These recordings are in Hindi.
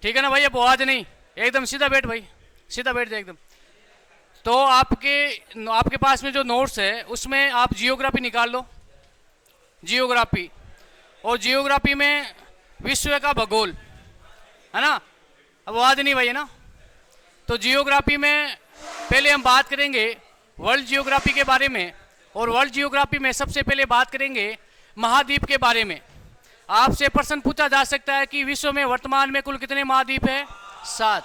ठीक है ना भाई, अब आवाज नहीं, एकदम सीधा बैठ भाई, सीधा बैठ जाए एकदम। तो आपके पास में जो नोट्स है उसमें आप जियोग्राफी निकाल लो, जियोग्राफी, और जियोग्राफी में विश्व का भूगोल, है ना। अब आवाज नहीं भाई, है ना। तो जियोग्राफी में पहले हम बात करेंगे वर्ल्ड जियोग्राफी के बारे में, और वर्ल्ड जियोग्राफी में सबसे पहले बात करेंगे महाद्वीप के बारे में। आपसे प्रश्न पूछा जा सकता है कि विश्व में वर्तमान में कुल कितने महाद्वीप है? 7।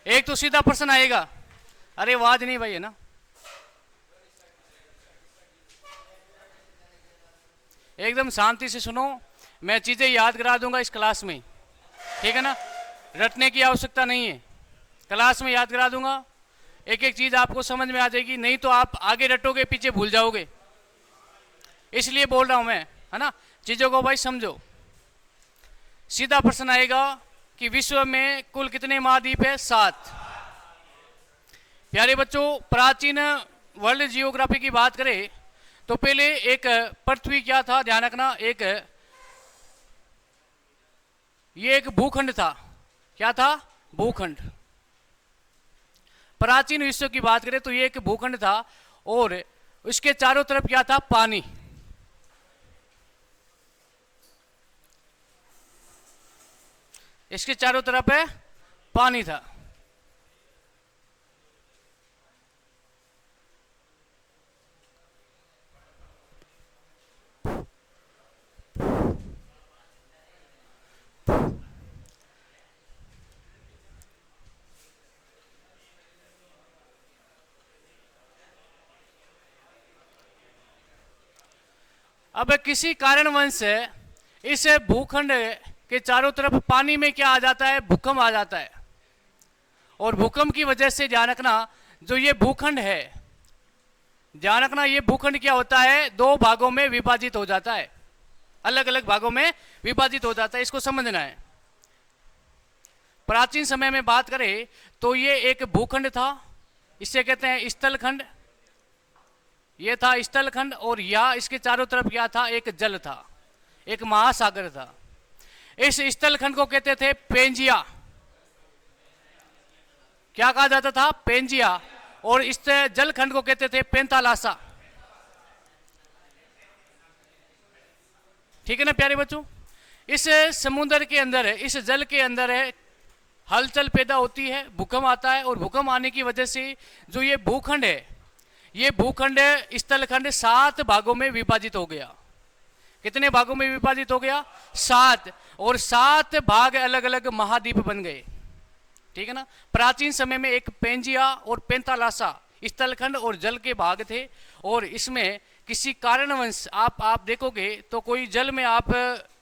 एक तो सीधा प्रश्न आएगा, अरे आवाज नहीं भाई, है ना। एकदम शांति से सुनो, मैं चीजें याद करा दूंगा इस क्लास में, ठीक है ना। रटने की आवश्यकता नहीं है, क्लास में याद करा दूंगा, एक एक चीज आपको समझ में आ जाएगी, नहीं तो आप आगे रटोगे पीछे भूल जाओगे, इसलिए बोल रहा हूं मैं, है ना। चीजों को भाई समझो। सीधा प्रश्न आएगा कि विश्व में कुल कितने महाद्वीप है? 7। प्यारे बच्चों, प्राचीन वर्ल्ड जियोग्राफी की बात करें तो पहले एक पृथ्वी क्या था, ध्यान रखना, ये एक भूखंड था। क्या था? भूखंड। प्राचीन विश्व की बात करें तो ये एक भूखंड था, और उसके चारों तरफ क्या था? पानी। इसके चारों तरफ है पानी था। अब किसी कारणवश से इस भूखंड के चारों तरफ पानी में क्या आ जाता है? भूकंप आ जाता है। और भूकंप की वजह से ध्यान रखना, जो ये भूखंड है, ध्यान रखना, ये भूखंड क्या होता है? 2 भागों में विभाजित हो जाता है, अलग अलग भागों में विभाजित हो जाता है, इसको समझना है। प्राचीन समय में बात करें तो ये एक भूखंड था, इसे कहते हैं स्थलखंड। ये था स्थलखंड, और या इसके चारों तरफ क्या था? एक जल था, एक महासागर था। इस स्थलखंड को कहते थे पेंजिया। क्या कहा जाता था? पेंजिया। और इस जलखंड को कहते थे पेंतालासा। ठीक है ना प्यारे बच्चों। इस समुद्र के अंदर है, इस जल के अंदर है, हलचल पैदा होती है, भूकंप आता है, और भूकंप आने की वजह से जो ये भूखंड है, ये भूखंड स्थलखंड 7 भागों में विभाजित हो गया। कितने भागों में विभाजित हो गया? 7। और 7 भाग अलग अलग महाद्वीप बन गए, ठीक है ना। प्राचीन समय में एक पेंजिया और पेंतालासा स्थलखंड और जल के भाग थे, और इसमें किसी कारणवश आप देखोगे तो कोई जल में आप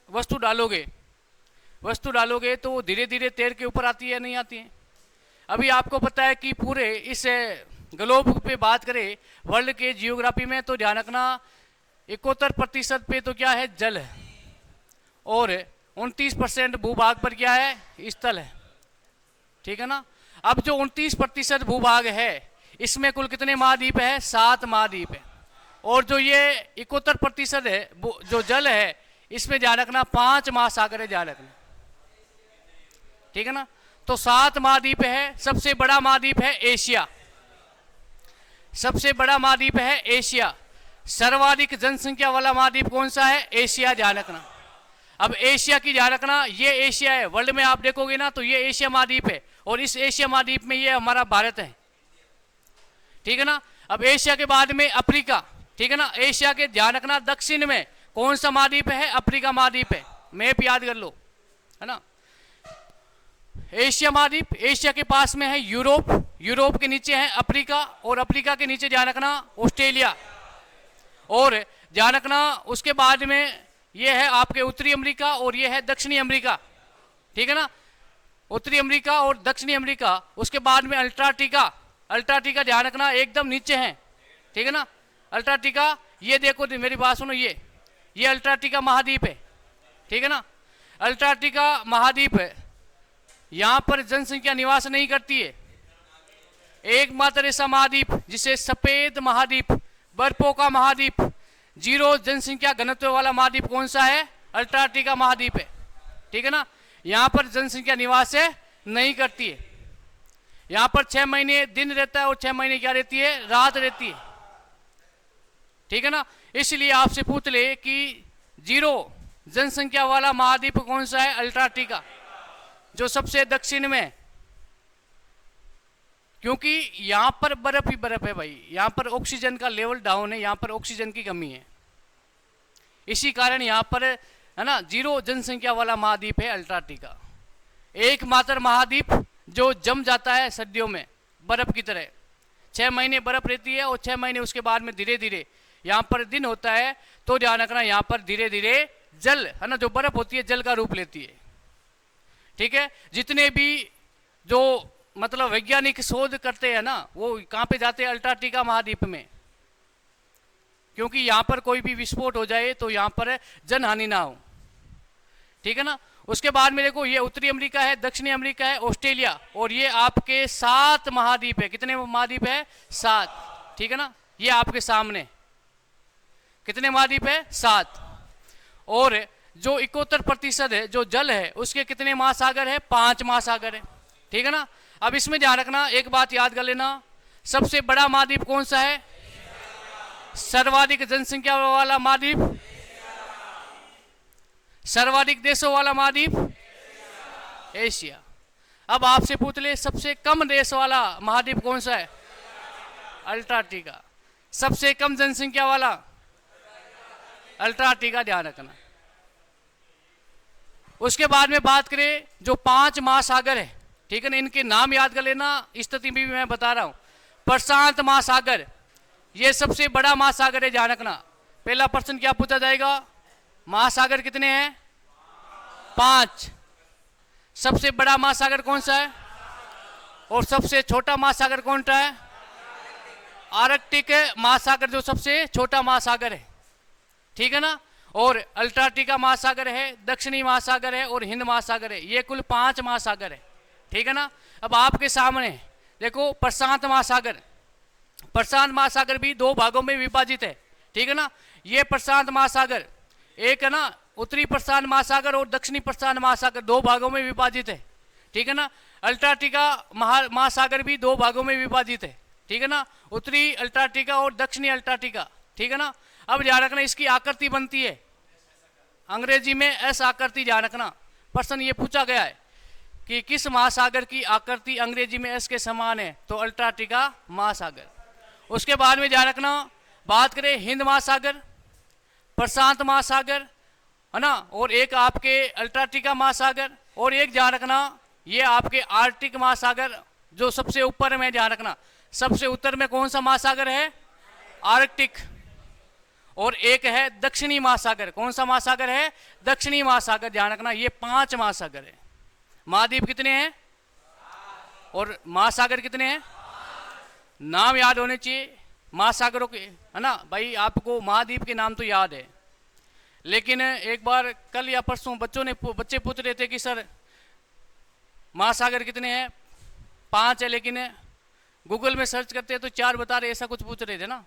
वस्तु डालोगे तो वो धीरे धीरे तैर के ऊपर आती है, नहीं आती है। अभी आपको पता है कि पूरे इस ग्लोब पे बात करें वर्ल्ड के जियोग्राफी में, तो ध्यान रखना 71% पे तो क्या है? जल है, और 29% भूभाग पर क्या है? स्थल है, ठीक है ना। अब जो 29% भूभाग है, इसमें कुल कितने महाद्वीप है? 7 महाद्वीप है। और जो ये 71% है जो जल है, इसमें ध्यान रखना 5 महासागर है, ध्यान रखना, ठीक है ना। तो 7 महाद्वीप है। सबसे बड़ा महाद्वीप है एशिया, सबसे बड़ा महाद्वीप है एशिया। सर्वाधिक जनसंख्या वाला महाद्वीप कौन सा है? एशिया, ध्यान रखना। अब एशिया की ध्यान रखना, ये एशिया है, वर्ल्ड में आप देखोगे ना तो ये एशिया महाद्वीप है, और इस एशिया महाद्वीप में ये हमारा भारत है, ठीक है ना। अब एशिया के बाद में अफ्रीका, ठीक है ना। एशिया के ध्यान रखना दक्षिण में कौन सा महाद्वीप है? अफ्रीका महाद्वीप है, मैप याद कर लो, है ना। एशिया महाद्वीप, एशिया के पास में है यूरोप, यूरोप के नीचे है अफ्रीका, और अफ्रीका के नीचे ध्यान रखना ऑस्ट्रेलिया, और ध्यान रखना उसके बाद में ये है आपके उत्तरी अमेरिका, और ये है दक्षिणी अमेरिका, ठीक है ना। उत्तरी अमेरिका और दक्षिणी अमेरिका, उसके बाद में अल्टार्कटिका, अल्टार्कटिका ध्यान रखना एकदम नीचे है, ठीक है ना। अल्टार्कटिका, ये देखो मेरी बात सुनो, ये अल्टार्कटिका महाद्वीप है, ठीक है ना। अल्टार्कटिका महाद्वीप है, यहां पर जनसंख्या निवास नहीं करती है। एकमात्र ऐसा महाद्वीप जिसे सफेद महाद्वीप, बर्फों का महाद्वीप, 0 जनसंख्या घनत्व वाला महाद्वीप कौन सा है? अल्टार्कटिका महाद्वीप है, ठीक है ना। यहाँ पर जनसंख्या निवास नहीं करती है। यहाँ पर 6 महीने दिन रहता है और 6 महीने क्या रहती है, रात रहती है। ठीक है ना। इसलिए आपसे पूछ ले कि 0 जनसंख्या वाला महाद्वीप कौन सा है, अंटार्कटिका, जो सबसे दक्षिण में है। क्योंकि यहां पर बर्फ ही बर्फ है भाई, यहां पर ऑक्सीजन का लेवल डाउन है, यहां पर ऑक्सीजन की कमी है। इसी कारण यहां पर है ना 0 जनसंख्या वाला महाद्वीप है अंटार्कटिका। एकमात्र महाद्वीप जो जम जाता है सर्दियों में बर्फ की तरह। 6 महीने बर्फ रहती है और 6 महीने उसके बाद में धीरे धीरे यहाँ पर दिन होता है। तो ध्यान रखना यहाँ पर धीरे धीरे जल है ना, जो बर्फ होती है जल का रूप लेती है। ठीक है। जितने भी जो मतलब वैज्ञानिक शोध करते हैं ना, वो कहाँ पे जाते हैं, अंटार्कटिका महाद्वीप में। क्योंकि यहाँ पर कोई भी विस्फोट हो जाए तो यहाँ पर जनहानि ना हो। ठीक है ना। उसके बाद में देखो ये उत्तरी अमेरिका है, दक्षिणी अमेरिका है, ऑस्ट्रेलिया, और ये आपके 7 महाद्वीप है। कितने महाद्वीप है, 7। ठीक है ना। ये आपके सामने कितने महाद्वीप है, 7। और जो 71% है जो जल है उसके कितने महासागर है, 5 महासागर है। ठीक है ना। अब इसमें ध्यान रखना, एक बात याद कर लेना, सबसे बड़ा महाद्वीप कौन सा है, सर्वाधिक जनसंख्या वाला महाद्वीप, सर्वाधिक देशों वाला महाद्वीप एशिया। अब आपसे पूछ ले सबसे कम देश वाला महाद्वीप कौन सा है, अंटार्कटिका। सबसे कम जनसंख्या वाला अंटार्कटिका, ध्यान रखना। उसके बाद में बात करें जो 5 महासागर है, ठीक है ना, इनके नाम याद कर लेना, स्थिति भी मैं बता रहा हूं। प्रशांत महासागर, ये सबसे बड़ा महासागर है, ध्यान रखना। पहला प्रश्न क्या पूछा जाएगा, महासागर कितने हैं, 5। सबसे बड़ा महासागर कौन सा है और सबसे छोटा महासागर कौन सा है, आर्कटिक महासागर जो सबसे छोटा महासागर है। ठीक है ना। और अंटार्कटिका महासागर है, दक्षिणी महासागर है और हिंद महासागर है। ये कुल 5 महासागर है। ठीक है ना। अब आपके सामने देखो प्रशांत महासागर, प्रशांत महासागर भी 2 भागों में विभाजित है। ठीक है ना। ये प्रशांत महासागर एक है ना, उत्तरी प्रशांत महासागर और दक्षिणी प्रशांत महासागर 2 भागों में विभाजित है। ठीक है ना। अंटार्कटिका महासागर भी 2 भागों में विभाजित है। ठीक है ना, उत्तरी अंटार्कटिका और दक्षिणी अंटार्कटिका। ठीक है ना। अब ध्यान रखना इसकी आकृति बनती है अंग्रेजी में एस आकृति, ध्यान रखना। प्रश्न ये पूछा गया है कि किस महासागर की आकृति अंग्रेजी में एस के समान है, तो अंटार्कटिका महासागर। उसके बाद में ध्यान रखना, बात करें हिंद महासागर, प्रशांत महासागर है ना, और एक आपके अंटार्कटिका महासागर, और एक ध्यान रखना ये आपके आर्कटिक महासागर जो सबसे ऊपर में, ध्यान रखना सबसे उत्तर में कौन सा महासागर है, आर्कटिक। और एक है दक्षिणी महासागर, कौन सा महासागर है, दक्षिणी महासागर, ध्यान रखना। ये 5 महासागर है। महाद्वीप कितने हैं और महासागर कितने हैं, नाम याद होने चाहिए महासागरों के, है ना भाई। आपको महाद्वीप के नाम तो याद है, लेकिन एक बार कल या परसों बच्चे पूछ रहे थे कि सर महासागर कितने हैं, 5 है, लेकिन गूगल में सर्च करते हैं तो 4 बता रहे, ऐसा कुछ पूछ रहे थे ना।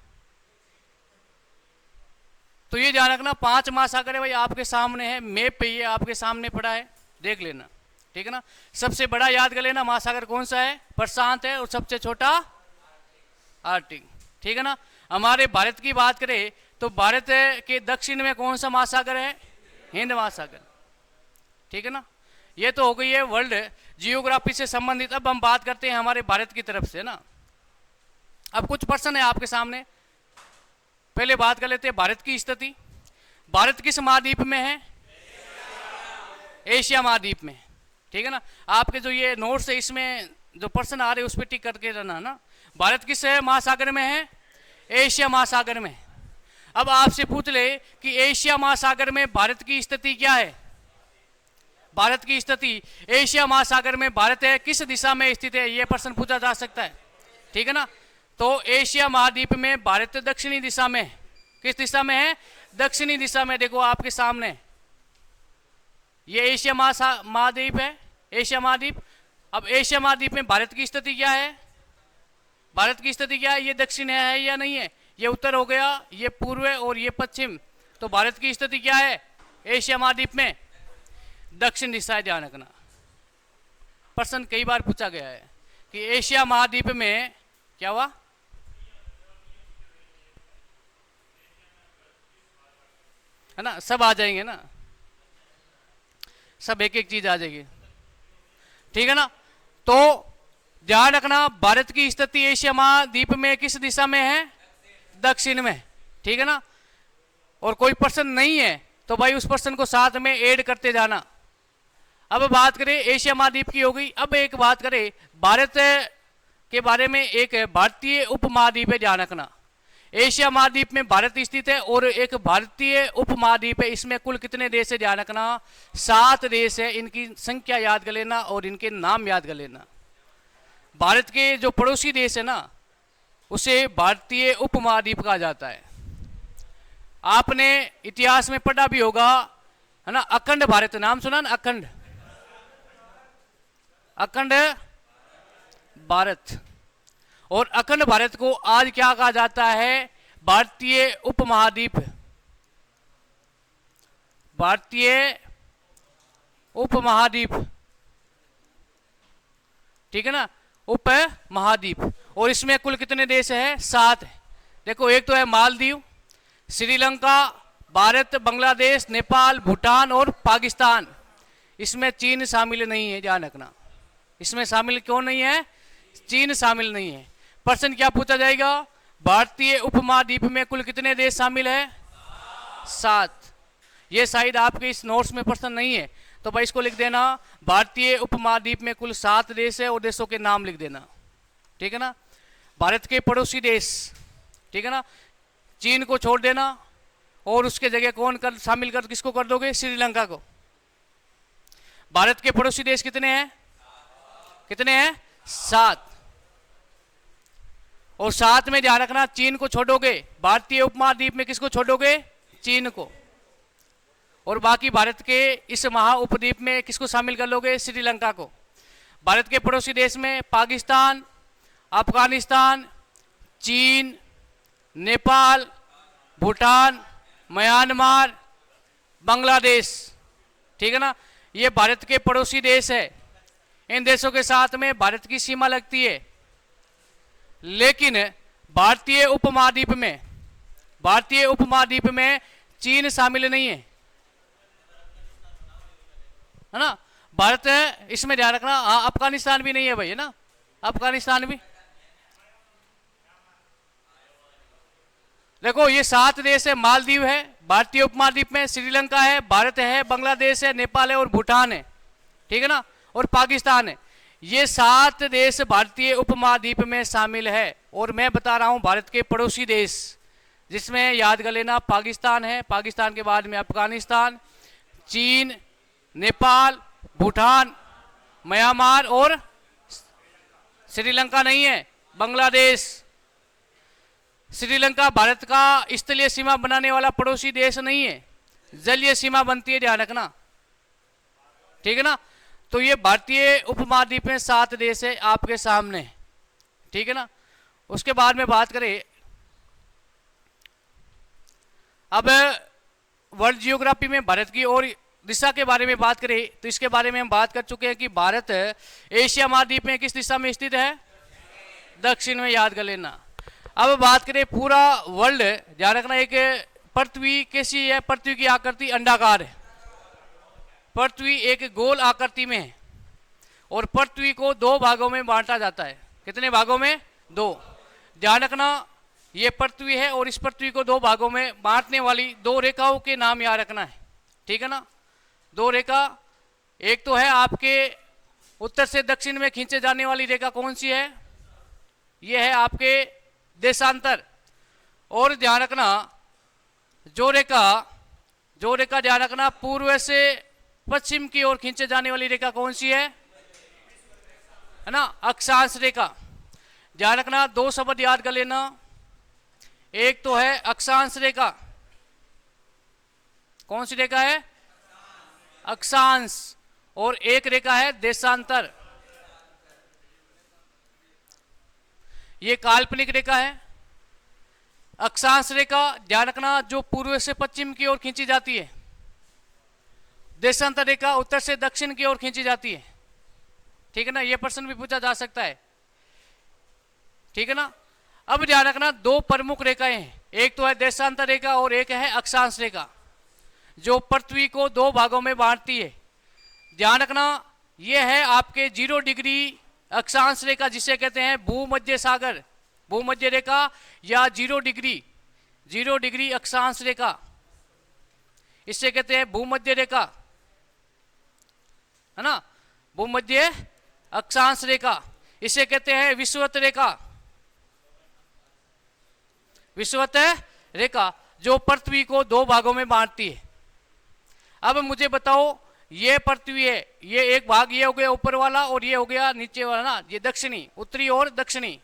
तो ये ध्यान रखना 5 महासागर है भाई, आपके सामने है, मैप पे ये आपके सामने पड़ा है, देख लेना। ठीक है ना। सबसे बड़ा याद कर लेना महासागर कौन सा है, प्रशांत है, और सबसे छोटा आर्कटिक। ठीक है ना। हमारे भारत की बात करें तो भारत के दक्षिण में कौन सा महासागर है, हिंद महासागर। ठीक है ना। ये तो हो गई है वर्ल्ड जियोग्राफी से संबंधित। अब हम बात करते हैं हमारे भारत की तरफ से ना। अब कुछ प्रश्न है आपके सामने, पहले बात कर लेते हैं भारत की स्थिति। भारत किस महाद्वीप में है, एशिया महाद्वीप में। ठीक है ना। आपके जो ये नोट्स है इसमें जो प्रश्न आ रहे हैं उस पर टिक करके रहना ना। भारत किस महासागर में है, एशिया महासागर में। अब आपसे पूछ ले कि एशिया महासागर में भारत की स्थिति क्या है, भारत की स्थिति एशिया महासागर में भारत है किस दिशा में स्थित है, यह प्रश्न पूछा जा सकता है। ठीक है ना। तो एशिया महाद्वीप में भारत दक्षिणी दिशा में, किस दिशा में है, दक्षिणी दिशा में। देखो आपके सामने ये एशिया महाद्वीप है, एशिया महाद्वीप। अब एशिया महाद्वीप में भारत की स्थिति क्या है, भारत की स्थिति क्या है, ये दक्षिण है या नहीं है, ये उत्तर हो गया, ये पूर्व और ये पश्चिम। तो भारत की स्थिति क्या है एशिया महाद्वीप में, दक्षिण दिशा है, ध्यान रखना। प्रश्न कई बार पूछा गया है कि एशिया महाद्वीप में क्या हुआ, है ना, सब आ जाएंगे ना, सब एक एक चीज आ जाएगी, ठीक है ना। तो ध्यान रखना, भारत की स्थिति एशिया महाद्वीप में किस दिशा में है, दक्षिण में, ठीक है ना। और कोई प्रश्न नहीं है तो भाई उस प्रश्न को साथ में ऐड करते जाना। अब बात करें एशिया महाद्वीप की हो गई, अब एक बात करें भारत के बारे में। एक भारतीय उपमहाद्वीप है, ध्यान रखना। एशिया महाद्वीप में भारत स्थित है और एक भारतीय उपमहाद्वीप है। इसमें कुल कितने देश है, ध्यान रखना, 7 देश है। इनकी संख्या याद कर लेना और इनके नाम याद कर लेना। भारत के जो पड़ोसी देश है ना, उसे भारतीय उपमहाद्वीप कहा जाता है। आपने इतिहास में पढ़ा भी होगा, है ना, अखंड भारत, नाम सुना ना, अखंड अखंड भारत। और अखंड भारत को आज क्या कहा जाता है, भारतीय उपमहाद्वीप, भारतीय उपमहाद्वीप, ठीक है ना, उपमहाद्वीप। और इसमें कुल कितने देश है, 7। देखो, एक तो है मालदीव, श्रीलंका, भारत, बांग्लादेश, नेपाल, भूटान और पाकिस्तान। इसमें चीन शामिल नहीं है, ध्यान रखना। इसमें शामिल क्यों नहीं है, चीन शामिल नहीं है। प्रश्न क्या पूछा जाएगा, भारतीय उपमहाद्वीप में कुल कितने देश शामिल है, 7। ये शायद आपके इस नोट्स में प्रश्न नहीं है, तो भाई इसको लिख देना, भारतीय उपमहाद्वीप में कुल 7 देश है और देशों के नाम लिख देना, ठीक है ना। भारत के पड़ोसी देश, ठीक है ना, चीन को छोड़ देना और उसके जगह कौन कर शामिल कर, किसको कर दोगे, श्रीलंका को। भारत के पड़ोसी देश कितने हैं, कितने हैं, 7। और 7 में ध्यान रखना, चीन को छोड़ोगे, भारतीय उपमहाद्वीप में किसको छोड़ोगे, चीन को। और बाकी भारत के इस महा उपद्वीप में किसको शामिल कर लोगे, श्रीलंका को। भारत के पड़ोसी देश में पाकिस्तान, अफगानिस्तान, चीन, नेपाल, भूटान, म्यांमार, बांग्लादेश, ठीक है ना। ये भारत के पड़ोसी देश है। इन देशों के साथ में भारत की सीमा लगती है। लेकिन भारतीय उपमहाद्वीप में चीन शामिल नहीं है, है ना। भारत इसमें ध्यान रखना, हाँ, अफगानिस्तान भी नहीं है भाई, है ना, अफगानिस्तान भी। देखो, ये 7 देश है, मालदीव है भारतीय उपमहाद्वीप में, श्रीलंका है, भारत है, बांग्लादेश है, नेपाल है और भूटान है, ठीक है ना, और पाकिस्तान है। ये 7 देश भारतीय उपमहाद्वीप में शामिल है। और मैं बता रहा हूं भारत के पड़ोसी देश, जिसमें याद कर लेना, पाकिस्तान है, पाकिस्तान के बाद में अफगानिस्तान, चीन, नेपाल, भूटान, म्यांमार और श्रीलंका नहीं है, बांग्लादेश। श्रीलंका भारत का स्थलीय सीमा बनाने वाला पड़ोसी देश नहीं है, जलीय सीमा बनती है, ध्यान रखना, ठीक है ना। तो ये भारतीय उपमहाद्वीप में 7 देश है आपके सामने, ठीक है ना। उसके बाद में बात करें, अब वर्ल्ड जियोग्राफी में भारत की और दिशा के बारे में बात करें तो इसके बारे में हम बात कर चुके हैं कि भारत एशिया महाद्वीप में किस दिशा में स्थित है, दक्षिण में, याद कर लेना। अब बात करें पूरा वर्ल्ड, ध्यान रखना, एक पृथ्वी कैसी है, पृथ्वी की आकृति अंडाकार है। पृथ्वी एक गोल आकृति में है और पृथ्वी को 2 भागों में बांटा जाता है। कितने भागों में, 2। ध्यान रखना, ये पृथ्वी है और इस पृथ्वी को 2 भागों में बांटने वाली 2 रेखाओं के नाम याद रखना है, ठीक है ना। 2 रेखा, एक तो है आपके उत्तर से दक्षिण में खींचे जाने वाली रेखा, कौन सी है, ये है आपके देशांतर। और ध्यान रखना, जो रेखा ध्यान रखना, पूर्व से पश्चिम की ओर खींचे जाने वाली रेखा कौन सी है ना, अक्षांश रेखा। ध्यान रखना, 2 शब्द याद कर लेना, एक तो है अक्षांश रेखा, कौन सी रेखा है, अक्षांश, और एक रेखा है देशांतर। ये काल्पनिक रेखा है। अक्षांश रेखा ध्यान रखना, जो पूर्व से पश्चिम की ओर खींची जाती है। देशांतर रेखा उत्तर से दक्षिण की ओर खींची जाती है। ठीक है ना, यह प्रश्न भी पूछा जा सकता है। ठीक है ना। अब ध्यान रखना, दो प्रमुख रेखाएं हैं, एक तो है देशांतर रेखा और एक है अक्षांश रेखा, जो पृथ्वी को दो भागों में बांटती है। ध्यान रखना, यह है आपके 0 डिग्री अक्षांश रेखा, जिसे कहते हैं भूमध्य सागर, भूमध्य रेखा, या 0 डिग्री अक्षांश रेखा, इससे कहते हैं भूमध्य रेखा, है ना, भूमध्य अक्षांश रेखा। इसे कहते हैं विषुवत रेखा, विषुवत रेखा, जो पृथ्वी को दो भागों में बांटती है। अब मुझे बताओ, ये पृथ्वी है, ये एक भाग ये हो गया ऊपर वाला और ये हो गया नीचे वाला ना, ये दक्षिणी, उत्तरी और दक्षिणी।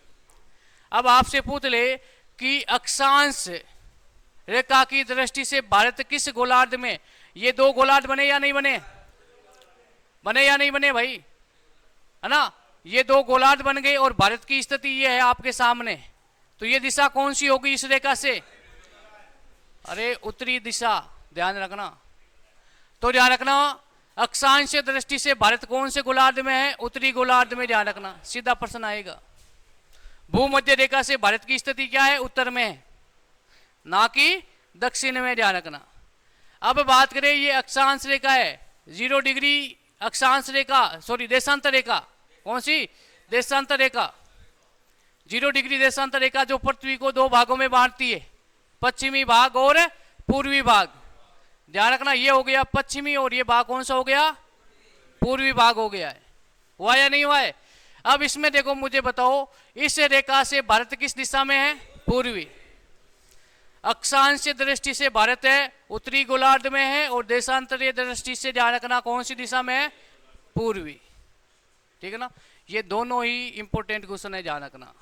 अब आपसे पूछ ले कि अक्षांश रेखा की दृष्टि से भारत किस गोलार्ध में, ये दो गोलार्ध बने या नहीं बने, बने या नहीं बने भाई, है ना, ये दो गोलार्ध बन गए और भारत की स्थिति ये है आपके सामने। तो ये दिशा कौन सी होगी इस रेखा से, अरे उत्तरी दिशा, ध्यान रखना। तो ध्यान रखना, अक्षांश दृष्टि से भारत कौन से गोलार्ध में है, उत्तरी गोलार्ध में। ध्यान रखना, सीधा प्रश्न आएगा। भूमध्य रेखा से भारत की स्थिति क्या है, उत्तर में है, ना कि दक्षिण में। ध्यान रखना। अब बात करें, ये अक्षांश रेखा है, 0 डिग्री अक्षांश रेखा, सॉरी देशांतर रेखा, कौन सी, देशांतर रेखा, 0 डिग्री देशांतर रेखा, जो पृथ्वी को दो भागों में बांटती है, पश्चिमी भाग और पूर्वी भाग। ध्यान रखना, ये हो गया पश्चिमी और ये भाग कौन सा हो गया, पूर्वी भाग हो गया है। हुआ या नहीं हुआ है। अब इसमें देखो, मुझे बताओ, इस रेखा से भारत किस दिशा में है, पूर्वी। अक्षांश दृष्टि से भारत है उत्तरी गोलार्ध में है और देशांतरीय दृष्टि से ध्यान रखना कौन सी दिशा में है, पूर्वी। ठीक है ना, ये दोनों ही इंपॉर्टेंट क्वेश्चन है, ध्यान रखना,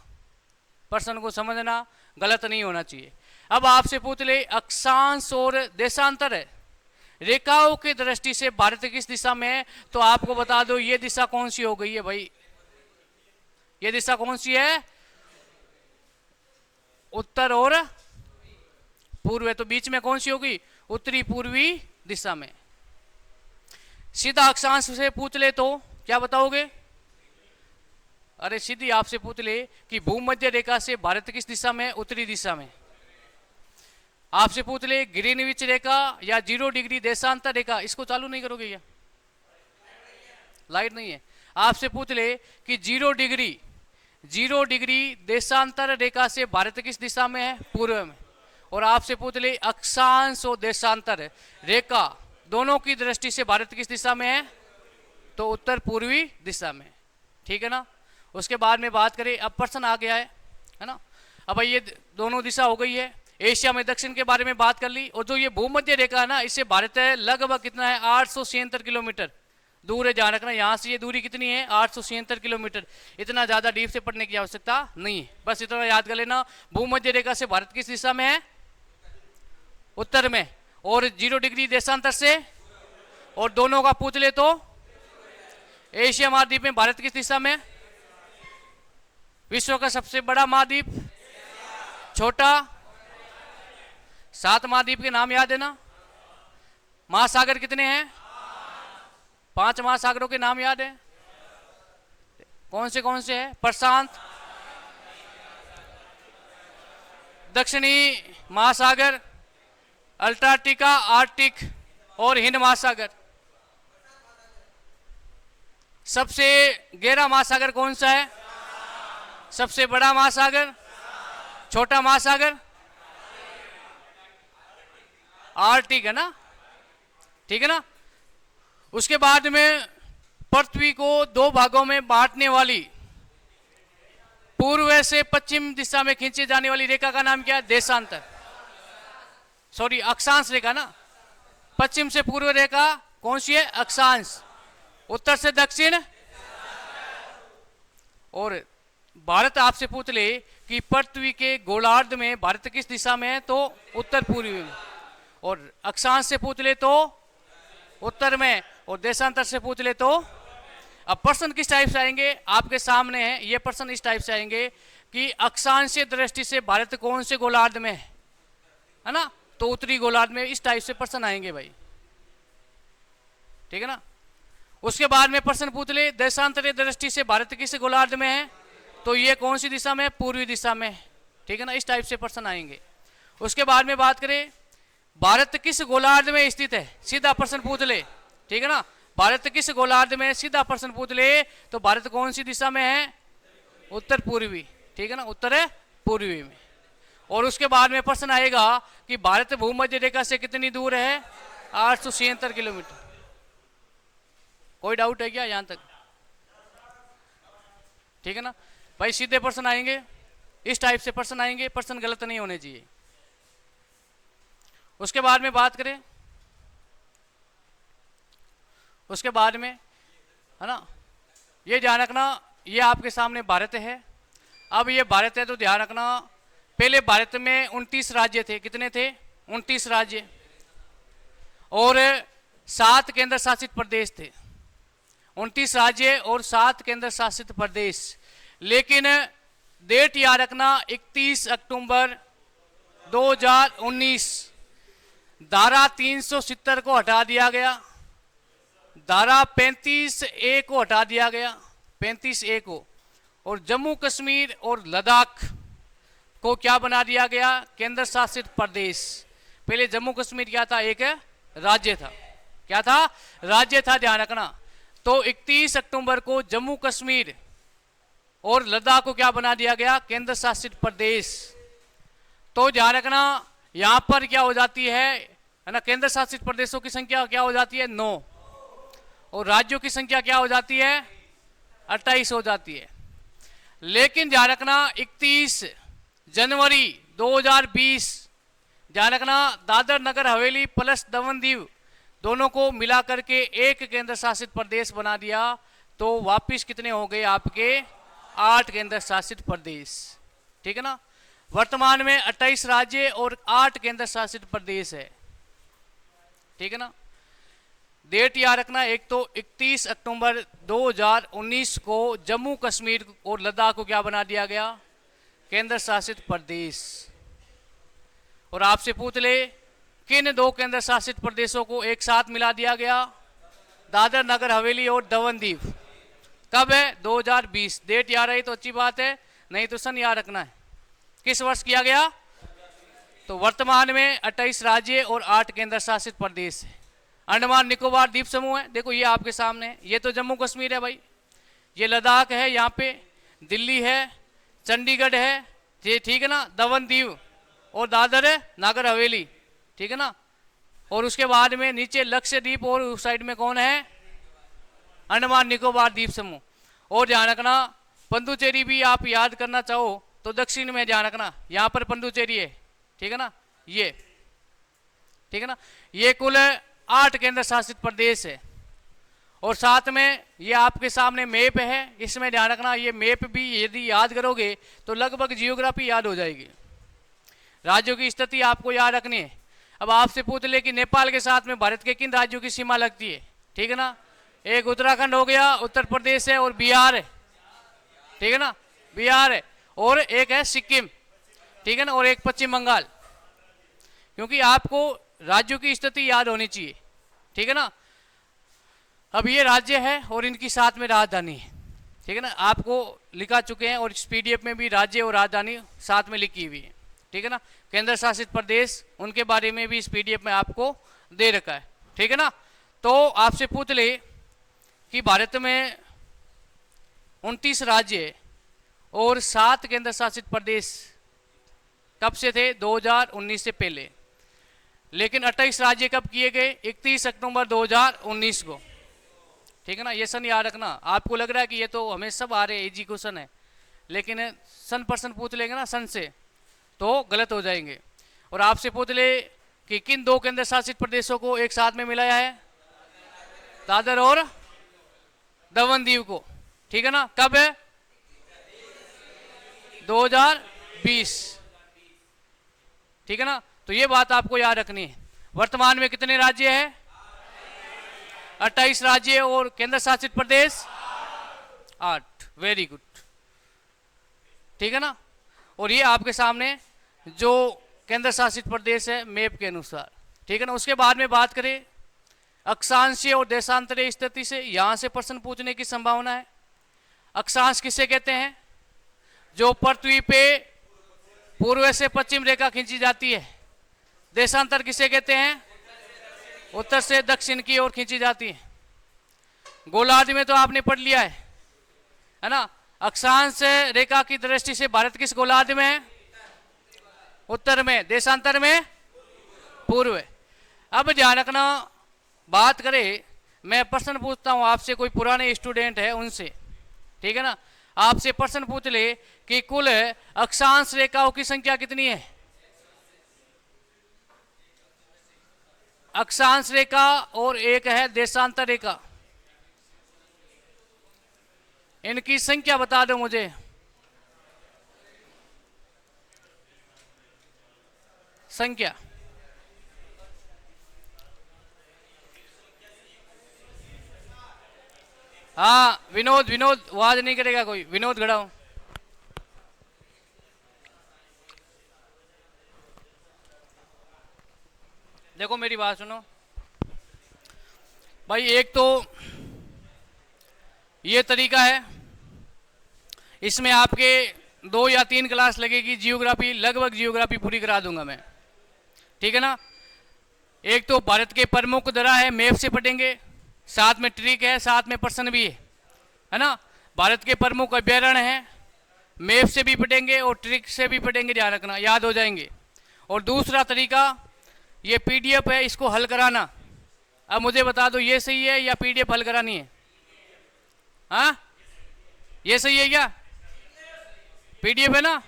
प्रश्न को समझना, गलत नहीं होना चाहिए। अब आपसे पूछ ले, अक्षांश और देशांतर रेखाओं की दृष्टि से भारत किस दिशा में है, तो आपको बता दो ये दिशा कौन सी हो गई है भाई, ये दिशा कौन सी है, उत्तर और पूर्व है, तो बीच में कौन सी होगी, उत्तरी पूर्वी दिशा में। सीधा अक्षांश से पूछ ले तो क्या बताओगे, अरे सीधी आपसे पूछ ले कि भूमध्य रेखा से भारत किस दिशा में, उत्तरी दिशा में। आपसे पूछ ले ग्रीनविच रेखा या 0 डिग्री देशांतर रेखा, इसको चालू नहीं करोगे क्या, लाइट नहीं है। आपसे पूछ ले कि 0 डिग्री देशांतर रेखा से भारत किस दिशा में है, पूर्व में। और आपसे पूछ ले अक्षांश और देशांतर रेखा दोनों की दृष्टि से भारत किस दिशा में है, तो उत्तर पूर्वी दिशा में। ठीक है ना। उसके बाद में बात करें, अब प्रश्न आ गया है ना। अब ये दोनों दिशा हो गई है, एशिया में दक्षिण के बारे में बात कर ली। और जो ये भूमध्य रेखा है ना, इससे भारत है लगभग कितना है, 876 किलोमीटर दूर है। ध्यान रखना, यहाँ से ये दूरी कितनी है, 876 किलोमीटर। इतना ज़्यादा डीप से पढ़ने की आवश्यकता नहीं है, बस इतना याद कर लेना। भूमध्य रेखा से भारत किस दिशा में है, उत्तर में। और 0 डिग्री देशांतर से, और दोनों का पूछ ले तो एशिया महाद्वीप में भारत किस दिशा में, विश्व का सबसे बड़ा महाद्वीप, छोटा, 7 महाद्वीप के नाम याद है ना। महासागर कितने हैं, 5 महासागरों के नाम याद है, कौन से हैं, प्रशांत, दक्षिणी महासागर, अल्टार्कटिका, आर्कटिक और हिंद महासागर। सबसे गहरा महासागर कौन सा है, सबसे बड़ा महासागर, छोटा महासागर, आर्कटिक है ना। ठीक है ना। उसके बाद में पृथ्वी को 2 भागों में बांटने वाली, पूर्व से पश्चिम दिशा में खींचे जाने वाली रेखा का नाम क्या है, देशांतर, सॉरी अक्षांश रेखा ना। पश्चिम से पूर्व रेखा कौन सी है, अक्षांश, उत्तर से दक्षिण। और भारत आपसे पूछ ले कि पृथ्वी के गोलार्ध में भारत किस दिशा में है, तो उत्तर पूर्वी में। और अक्षांश से पूछ ले तो उत्तर में, और देशांतर से पूछ ले तो। अब प्रश्न किस टाइप से आएंगे, आपके सामने है ये प्रश्न, इस टाइप से आएंगे कि अक्षांशीय दृष्टि से भारत कौन से गोलार्ध में है ना, तो उत्तरी गोलार्ध में। इस टाइप से प्रश्न आएंगे भाई। ठीक है ना। उसके बाद में प्रश्न पूछ ले देशांतरीय दृष्टि से भारत किस गोलार्ध में है, तो ये कौन सी दिशा में, पूर्वी दिशा में, ठीक है ना। इस टाइप से प्रश्न आएंगे। उसके बाद में बात करें भारत किस गोलार्ध में स्थित है, सीधा प्रश्न पूछ ले, ठीक है ना। भारत किस गोलार्ध में, सीधा प्रश्न पूछ ले तो भारत कौन सी दिशा में है, उत्तर पूर्वी, ठीक है ना, उत्तर पूर्वी में। और उसके बाद में प्रश्न आएगा कि भारत भूमध्य रेखा से कितनी दूर है, 876 किलोमीटर। कोई डाउट है क्या यहां तक, ठीक है ना भाई। सीधे प्रश्न आएंगे, इस टाइप से प्रश्न आएंगे, प्रश्न गलत नहीं होने चाहिए। उसके बाद में बात करें, उसके बाद में है ना, ये ध्यान रखना ये आपके सामने भारत है। अब ये भारत है तो ध्यान रखना पहले भारत में 29 राज्य थे, कितने थे, 29 राज्य और 7 केंद्र शासित प्रदेश थे। 29 राज्य और 7 केंद्र शासित प्रदेश। लेकिन डेट याद रखना 31 अक्टूबर 2019 धारा 370 को हटा दिया गया, धारा 35A को हटा दिया गया, 35A को, और जम्मू कश्मीर और लद्दाख को क्या बना दिया गया, केंद्र शासित प्रदेश। पहले जम्मू कश्मीर क्या था, एक राज्य था, क्या था, राज्य था, ध्यान रखना। तो 31 अक्टूबर को जम्मू कश्मीर और लद्दाख को क्या बना दिया गया, केंद्र शासित प्रदेश। तो ध्यान रखना यहां पर क्या हो जाती है ना, केंद्र शासित प्रदेशों की संख्या क्या हो जाती है, 9, और राज्यों की संख्या क्या हो जाती है, 28 हो जाती है। लेकिन ध्यान रखना 31 जनवरी 2020 ध्यान रखना दादर नगर हवेली प्लस दमन दीव दोनों को मिला करके एक केंद्र शासित प्रदेश बना दिया। तो वापिस कितने हो गए आपके, 8 केंद्र शासित प्रदेश, ठीक है ना। वर्तमान में 28 राज्य और 8 केंद्र शासित प्रदेश है, ठीक है ना। डेट याद रखना, एक तो 31 अक्टूबर 2019 को जम्मू कश्मीर और लद्दाख को क्या बना दिया गया, केंद्र शासित प्रदेश। और आपसे पूछ ले किन 2 केंद्र शासित प्रदेशों को एक साथ मिला दिया गया, दादर नगर हवेली और दमन दीव। कब है, 2020। डेट याद रही तो अच्छी बात है, नहीं तो सन याद रखना है किस वर्ष किया गया। तो वर्तमान में 28 राज्य और 8 केंद्र शासित प्रदेश है। अंडमान निकोबार द्वीप समूह है, देखो ये आपके सामने है, ये तो जम्मू कश्मीर है भाई, ये लद्दाख है, यहाँ पे दिल्ली है, चंडीगढ़ है, ये ठीक है ना, दमन दीव और दादर है नागर हवेली, ठीक है ना। और उसके बाद में नीचे लक्षद्वीप और उस साइड में कौन है, अंडमान निकोबार द्वीप समूह। और ध्यान रखना पुडुचेरी भी आप याद करना चाहो तो दक्षिण में ध्यान रखना, यहाँ पर पुडुचेरी है, ठीक है ना, ये ठीक है ना। ये कुल 8 केंद्र शासित प्रदेश है। और साथ में ये आपके सामने मैप है, इसमें ध्यान रखना ये मैप भी यदि याद करोगे तो लगभग जियोग्राफी याद हो जाएगी। राज्यों की स्थिति आपको याद रखनी है। अब आपसे पूछ ले कि नेपाल के साथ में भारत के किन राज्यों की सीमा लगती है, ठीक है ना। एक उत्तराखंड हो गया, उत्तर प्रदेश है और बिहार है, ठीक है ना, बिहार है, और एक है सिक्किम, ठीक है ना, और एक पश्चिम बंगाल। क्योंकि आपको राज्यों की स्थिति याद होनी चाहिए, ठीक है ना। अब ये राज्य है और इनकी साथ में राजधानी है, ठीक है ना, आपको लिखा चुके हैं और इस पीडीएफ में भी राज्य और राजधानी साथ में लिखी हुई है, ठीक है ना। केंद्र शासित प्रदेश उनके बारे में भी इस पीडीएफ में आपको दे रखा है, ठीक है ना। तो आपसे पूछ ले कि भारत में 29 राज्य और 7 केंद्र शासित प्रदेश कब से थे, 2019 से पहले। लेकिन 28 राज्य कब किए गए, 31 अक्टूबर 2019 को, ठीक है ना। ये सन याद रखना। आपको लग रहा है कि ये तो हमें सब आ रहे इजी क्वेश्चन है, लेकिन सन पर्सन पूछ लेंगे ना सन से तो गलत हो जाएंगे। और आपसे पूछ ले कि किन 2 केंद्र शासित प्रदेशों को एक साथ में मिलाया है, दादर और दमन दीव को, ठीक है ना। कब है, 2020, ठीक है ना। तो ये बात आपको याद रखनी है। वर्तमान में कितने राज्य हैं, 28 राज्य और केंद्र शासित प्रदेश 8। वेरी गुड, ठीक है ना। और ये आपके सामने जो केंद्र शासित प्रदेश है मैप के अनुसार, ठीक है ना। उसके बाद में बात करें अक्षांशीय और देशांतरीय स्थिति से यहां से प्रश्न पूछने की संभावना है। अक्षांश किसे कहते हैं? जो पृथ्वी पे पूर्व से पश्चिम रेखा खींची जाती है। देशांतर किसे कहते हैं? उत्तर से दक्षिण की ओर खींची जाती है। गोलार्ध में तो आपने पढ़ लिया है ना। अक्षांश रेखा की दृष्टि से भारत किस गोलार्ध में है? उत्तर में। देशांतर में पूर्व। अब ध्यान रखना, बात करें, मैं प्रश्न पूछता हूं आपसे, कोई पुराने स्टूडेंट है उनसे, ठीक है ना, आपसे प्रश्न पूछ ले कि कुल अक्षांश रेखाओं की संख्या कितनी है? अक्षांश रेखा और एक है देशांतर रेखा, इनकी संख्या बता दो मुझे। संख्या हाँ, विनोद आवाज नहीं करेगा कोई। विनोद खड़ा हो। देखो मेरी बात सुनो भाई, एक तो ये तरीका है, इसमें आपके 2 या 3 क्लास लगेगी। जियोग्राफी, लगभग जियोग्राफी पूरी करा दूंगा मैं, ठीक है ना। एक तो भारत के प्रमुख दरा है, मैप से पढ़ेंगे, साथ में ट्रिक है, साथ में प्रश्न भी है ना। भारत के प्रमुख अभ्यारण्य हैं, मैप से भी पढ़ेंगे और ट्रिक से भी पढ़ेंगे, ध्यान रखना, याद हो जाएंगे। और दूसरा तरीका ये पीडीएफ है, इसको हल कराना। अब मुझे बता दो ये सही है या पीडीएफ हल करानी है? हाँ, ये सही है क्या? पीडीएफ है ना,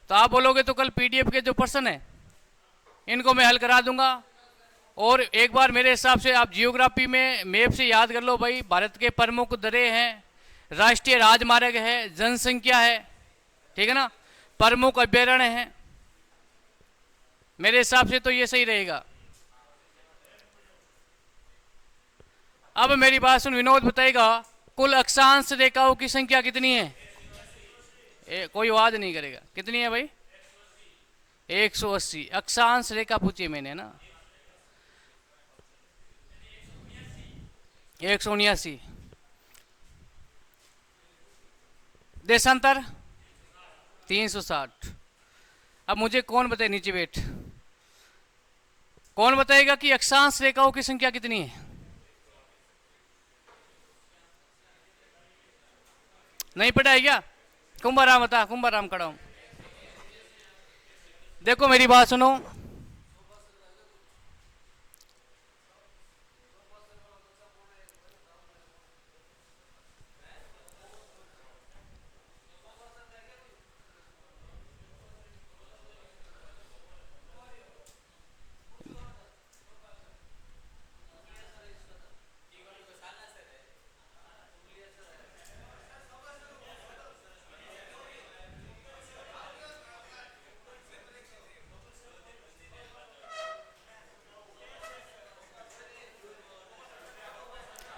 तो आप बोलोगे तो कल पीडीएफ के जो प्रश्न है इनको मैं हल करा दूंगा। और एक बार मेरे हिसाब से आप जियोग्राफी में मैप से याद कर लो भाई, भारत के प्रमुख दरें हैं, राष्ट्रीय राजमार्ग है, जनसंख्या है, ठीक है ना, प्रमुख अभ्यारण्य हैं। मेरे हिसाब से तो ये सही रहेगा। अब मेरी बात सुन, विनोद बताएगा कुल अक्षांश रेखाओं की संख्या कितनी है? कोई आवाज नहीं करेगा। कितनी है भाई? 180। अक्षांश रेखा पूछी मैंने ना, 179। देशांतर 360। अब मुझे कौन बताए, नीचे बैठ, कौन बताएगा कि अक्षांश रेखाओं की संख्या कितनी है? नहीं पढ़ा है क्या? कुंभाराम बता, कुंभाराम खड़ा हूं। देखो मेरी बात सुनो,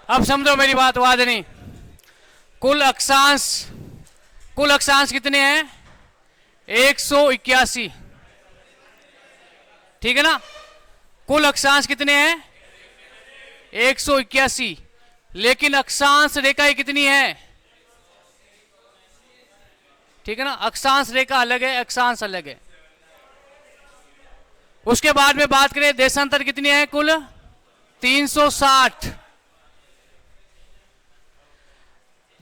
अब समझो मेरी बात, आवाज नहीं। कुल अक्षांश कितने हैं? 181, ठीक है ना। कुल अक्षांश कितने हैं? 181। लेकिन अक्षांश रेखाएं कितनी है? ठीक है ना, अक्षांश रेखा अलग है, अक्षांश अलग है। उसके बाद में बात करें देशांतर कितनी है? कुल 360।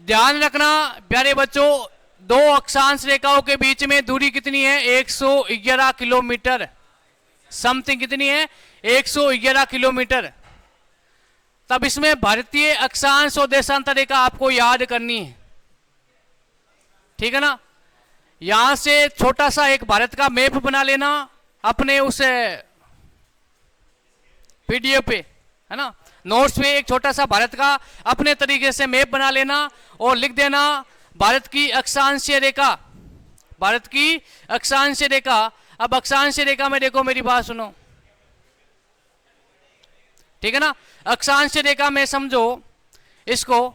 ध्यान रखना प्यारे बच्चों, 2 अक्षांश रेखाओं के बीच में दूरी कितनी है? 111 किलोमीटर। समथिंग कितनी है? 111 किलोमीटर। तब इसमें भारतीय अक्षांश और देशांतर रेखा आपको याद करनी है, ठीक है ना। यहां से छोटा सा एक भारत का मैप बना लेना अपने उस पीडीएफ पे, है ना, नोट्स पे एक छोटा सा भारत का अपने तरीके से मैप बना लेना और लिख देना भारत की अक्षांशीय रेखा, भारत की अक्षांशीय रेखा। अब अक्षांशीय रेखा में देखो मेरी बात सुनो, ठीक है ना। अक्षांशीय रेखा में समझो इसको,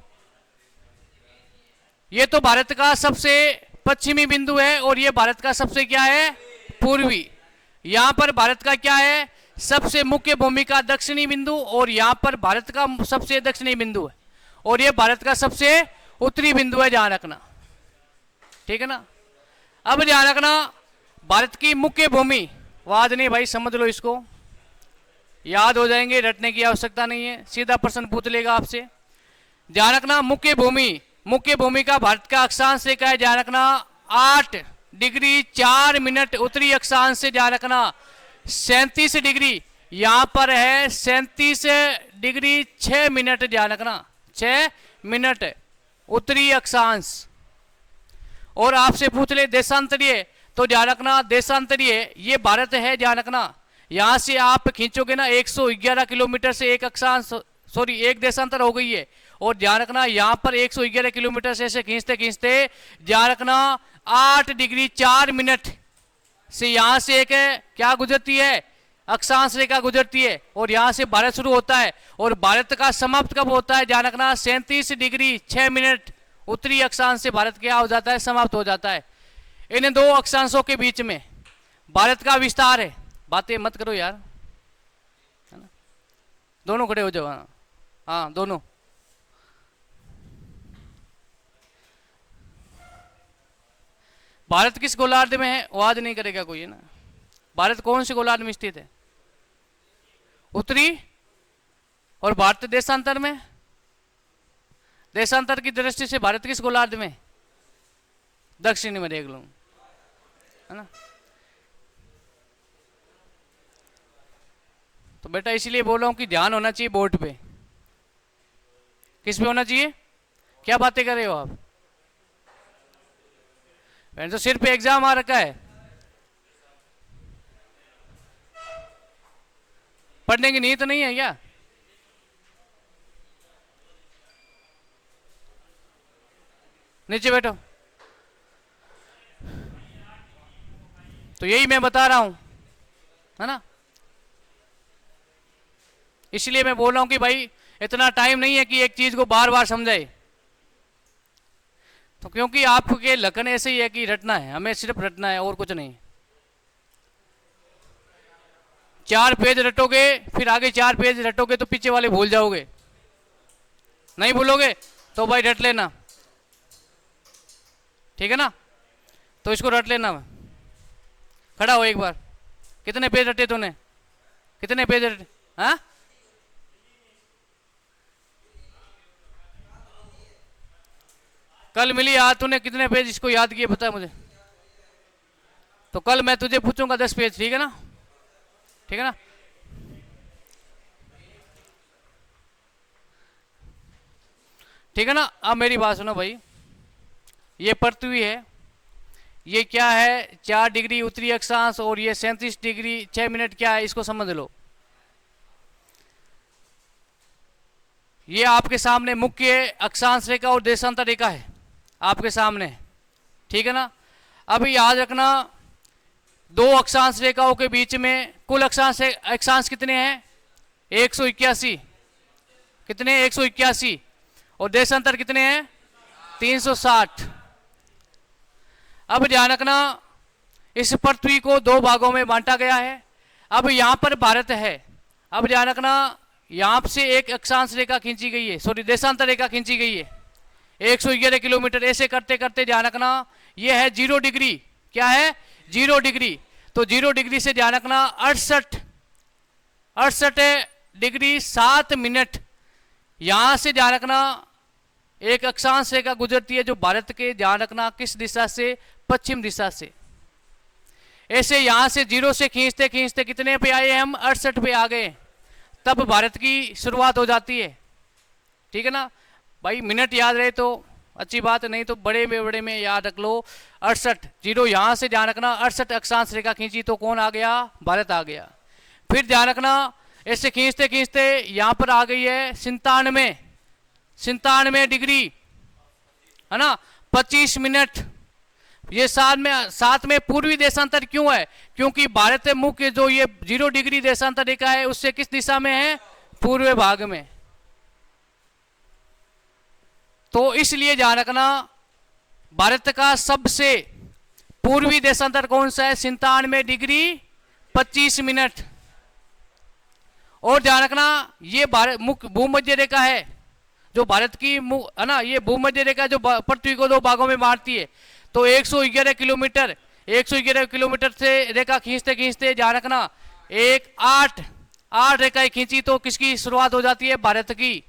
ये तो भारत का सबसे पश्चिमी बिंदु है और ये भारत का सबसे क्या है? पूर्वी। यहां पर भारत का क्या है? सबसे मुख्य भूमि का दक्षिणी बिंदु और यहाँ पर भारत का सबसे दक्षिणी बिंदु है और ये भारत का सबसे उत्तरी बिंदु है, ध्यान रखना, ठीक है ना। अब ध्यान रखना भारत की मुख्य भूमि, वाद नहीं भाई, समझ लो इसको, याद हो जाएंगे, रटने की आवश्यकता नहीं है, सीधा प्रश्न पूछ लेगा आपसे। ध्यान रखना मुख्य भूमि का भारत का अक्षांश रेखा है, ध्यान रखना 8 डिग्री 4 मिनट उत्तरी अक्षांश से, ध्यान रखना 37 डिग्री, यहां पर है 37 डिग्री 6 मिनट, ध्यान रखना 6 मिनट उत्तरी अक्षांश। और आपसे पूछ ले देशांतरीय, तो ध्यान रखना देशांतरीय ये भारत है, ध्यान रखना यहां से आप खींचोगे ना 111 किलोमीटर से एक अक्षांश, सॉरी एक देशांतर हो गई है, और ध्यान रखना यहां पर 111 किलोमीटर से ऐसे खींचते खींचते ध्यान रखना 8 डिग्री 4 मिनट से यहां से एक क्या गुजरती है, अक्षांश रेखा गुजरती है, और यहां से भारत शुरू होता है और भारत का समाप्त कब होता है, ध्यान रखना 37 डिग्री 6 मिनट उत्तरी अक्षांश से भारत क्या हो जाता है, समाप्त हो जाता है। इन दो अक्षांशों के बीच में भारत का विस्तार है, बातें मत करो यार, है ना, दोनों खड़े हो जाओ, हाँ दोनों। भारत किस गोलार्ध में है, वाद नहीं करेगा कोई, है ना। भारत कौन से गोलार्ध में स्थित है, उत्तरी, और भारत देशांतर में, देशांतर की दृष्टि से भारत किस गोलार्ध में, दक्षिणी में, देख लो, है ना। तो बेटा इसलिए बोल रहा हूं कि ध्यान होना चाहिए बोर्ड पे, किस पे होना चाहिए, क्या बातें कर रहे हो आप, तो सिर पे एग्जाम आ रखा है, पढ़ने की नीयत नहीं है क्या, नीचे बैठो। तो यही मैं बता रहा हूं, है ना, इसलिए मैं बोल रहा हूं कि भाई इतना टाइम नहीं है कि एक चीज को बार बार समझाए, तो क्योंकि आपके लखन ऐसे ही है कि रटना है, हमें सिर्फ रटना है और कुछ नहीं। 4 पेज रटोगे फिर आगे 4 पेज रटोगे तो पीछे वाले भूल जाओगे, नहीं भूलोगे तो भाई रट लेना, ठीक है ना। तो इसको रट लेना, खड़ा हो एक बार, कितने पेज रटे तूने, कितने पेज रटे, हाँ कल मिली आज तूने कितने पेज इसको याद किए बता मुझे, तो कल मैं तुझे पूछूंगा 10 पेज, ठीक है ना, ठीक है ना। ठीक है ना। अब मेरी बात सुनो भाई, ये पृथ्वी है, ये क्या है 4 डिग्री उत्तरी अक्षांश, और ये 37 डिग्री 6 मिनट क्या है, इसको समझ लो। ये आपके सामने मुख्य अक्षांश रेखा और देशांतर रेखा है आपके सामने, ठीक है ना। अब याद रखना 2 अक्षांश रेखाओं के बीच में कुल अक्षांश कितने हैं, 181, कितने 181, और देशांतर कितने हैं 360। अब ध्यान रखना इस पृथ्वी को 2 भागों में बांटा गया है। अब यहां पर भारत है, अब ध्यान रखना यहां से एक अक्षांश रेखा खींची गई है, सॉरी देशांतर रेखा खींची गई है 111 किलोमीटर, ऐसे करते करते ध्यान रखना यह है 0 डिग्री, क्या है 0 डिग्री, तो 0 डिग्री से ध्यान रखना 68 डिग्री 7 मिनट, यहां से ध्यान रखना एक अक्षांश रेखा गुजरती है जो भारत के, ध्यान रखना किस दिशा से, पश्चिम दिशा से। ऐसे यहां से 0 से खींचते खींचते कितने पे आए हम, 68 पे आ गए, तब भारत की शुरुआत हो जाती है, ठीक है ना भाई। मिनट याद रहे तो अच्छी बात, नहीं तो बड़े में याद रख लो 68, 0 यहां से ध्यान रखना 68 अक्षांश रेखा खींची तो कौन आ गया, भारत आ गया। फिर ध्यान रखना ऐसे खींचते खींचते यहां पर आ गई है 97 डिग्री, है ना 25 मिनट। ये साथ में पूर्वी देशांतर क्यों है, क्योंकि भारत मुख्य जो ये 0 डिग्री देशांतर रेखा है उससे किस दिशा में है, पूर्व भाग में, तो इसलिए ध्यान रखना भारत का सबसे पूर्वी देशांतर कौन सा है, 97 डिग्री 25 मिनट, और ध्यान रखना ये भारत मुख्य भूमध्य रेखा है जो भारत की है ना, ये भूमध्य रेखा जो पृथ्वी को दो भागों में बांटती है। तो 111 किलोमीटर 111 किलोमीटर से रेखा खींचते खींचते ध्यान रखना एक 8 रेखाएं खींची तो किसकी शुरुआत हो जाती है? भारत की।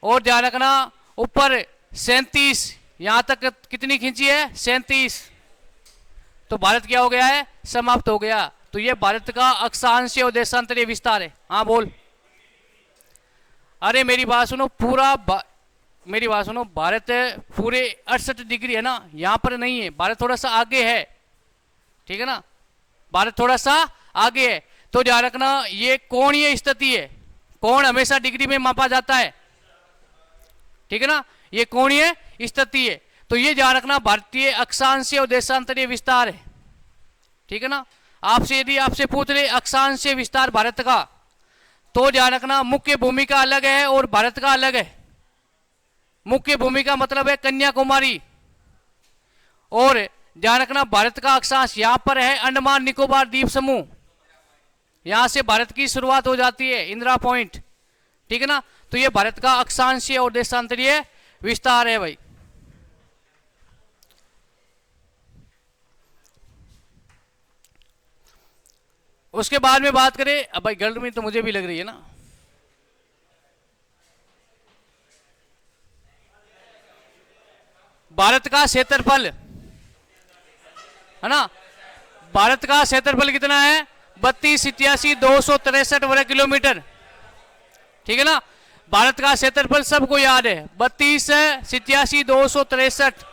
और ध्यान रखना ऊपर 37, यहां तक कितनी खींची है? 37। तो भारत क्या हो गया है? समाप्त हो गया। तो ये भारत का अक्षांशीय और देशांतरीय विस्तार है। हाँ बोल। अरे मेरी बात सुनो, मेरी बात सुनो, भारत पूरे 68 डिग्री है ना, यहां पर नहीं है, भारत थोड़ा सा आगे है, ठीक है ना, भारत थोड़ा सा आगे है। तो ध्यान रखना ये कोणीय स्थिति है, कोण हमेशा डिग्री में मापा जाता है, ठीक है ना, ये कोणीय स्थिति है। तो ये ध्यान रखना भारतीय अक्षांशीय और देशांतरीय विस्तार है, ठीक है ना। आपसे यदि आपसे पूछ ले अक्षांशीय विस्तार भारत का, तो ध्यान रखना मुख्य भूमिका अलग है और भारत का अलग है। मुख्य भूमिका मतलब है कन्याकुमारी, और ध्यान रखना भारत का अक्षांश यहां पर है अंडमान निकोबार द्वीप समूह, यहां से भारत की शुरुआत हो जाती है, इंदिरा पॉइंट, ठीक है ना। तो ये भारत का अक्षांशीय और देशांतरीय विस्तार है भाई। उसके बाद में बात करें, अब भाई गर्मी तो मुझे भी लग रही है ना, भारत का क्षेत्रफल है ना, भारत का क्षेत्रफल कितना है? 32,87,263 वर्ग किलोमीटर, ठीक है ना। भारत का क्षेत्रफल सबको याद है 32,87,263।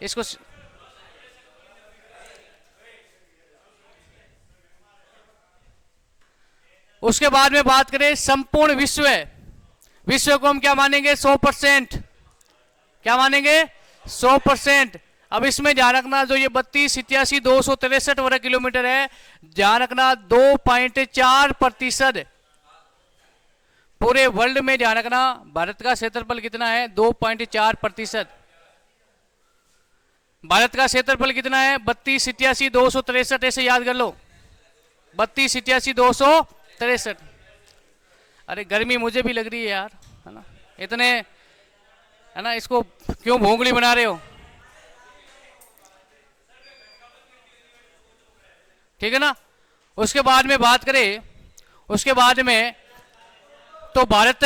इसको उसके बाद में बात करें संपूर्ण विश्व, विश्व को हम क्या मानेंगे? 100%। क्या मानेंगे? 100%। अब इसमें ध्यान रखना जो ये 32,87,263 वर्ग किलोमीटर है, ध्यान रखना 2.4% पूरे वर्ल्ड में। ध्यान रखना भारत का क्षेत्रफल कितना है? 2.4%। भारत का क्षेत्रफल कितना है? 32,87,263, ऐसे याद कर लो, 32,87,263। अरे गर्मी मुझे भी लग रही है यार, है ना, इतने, है ना, इसको क्यों भोंगली बना रहे हो, ठीक है ना। उसके बाद में बात करें, उसके बाद में तो भारत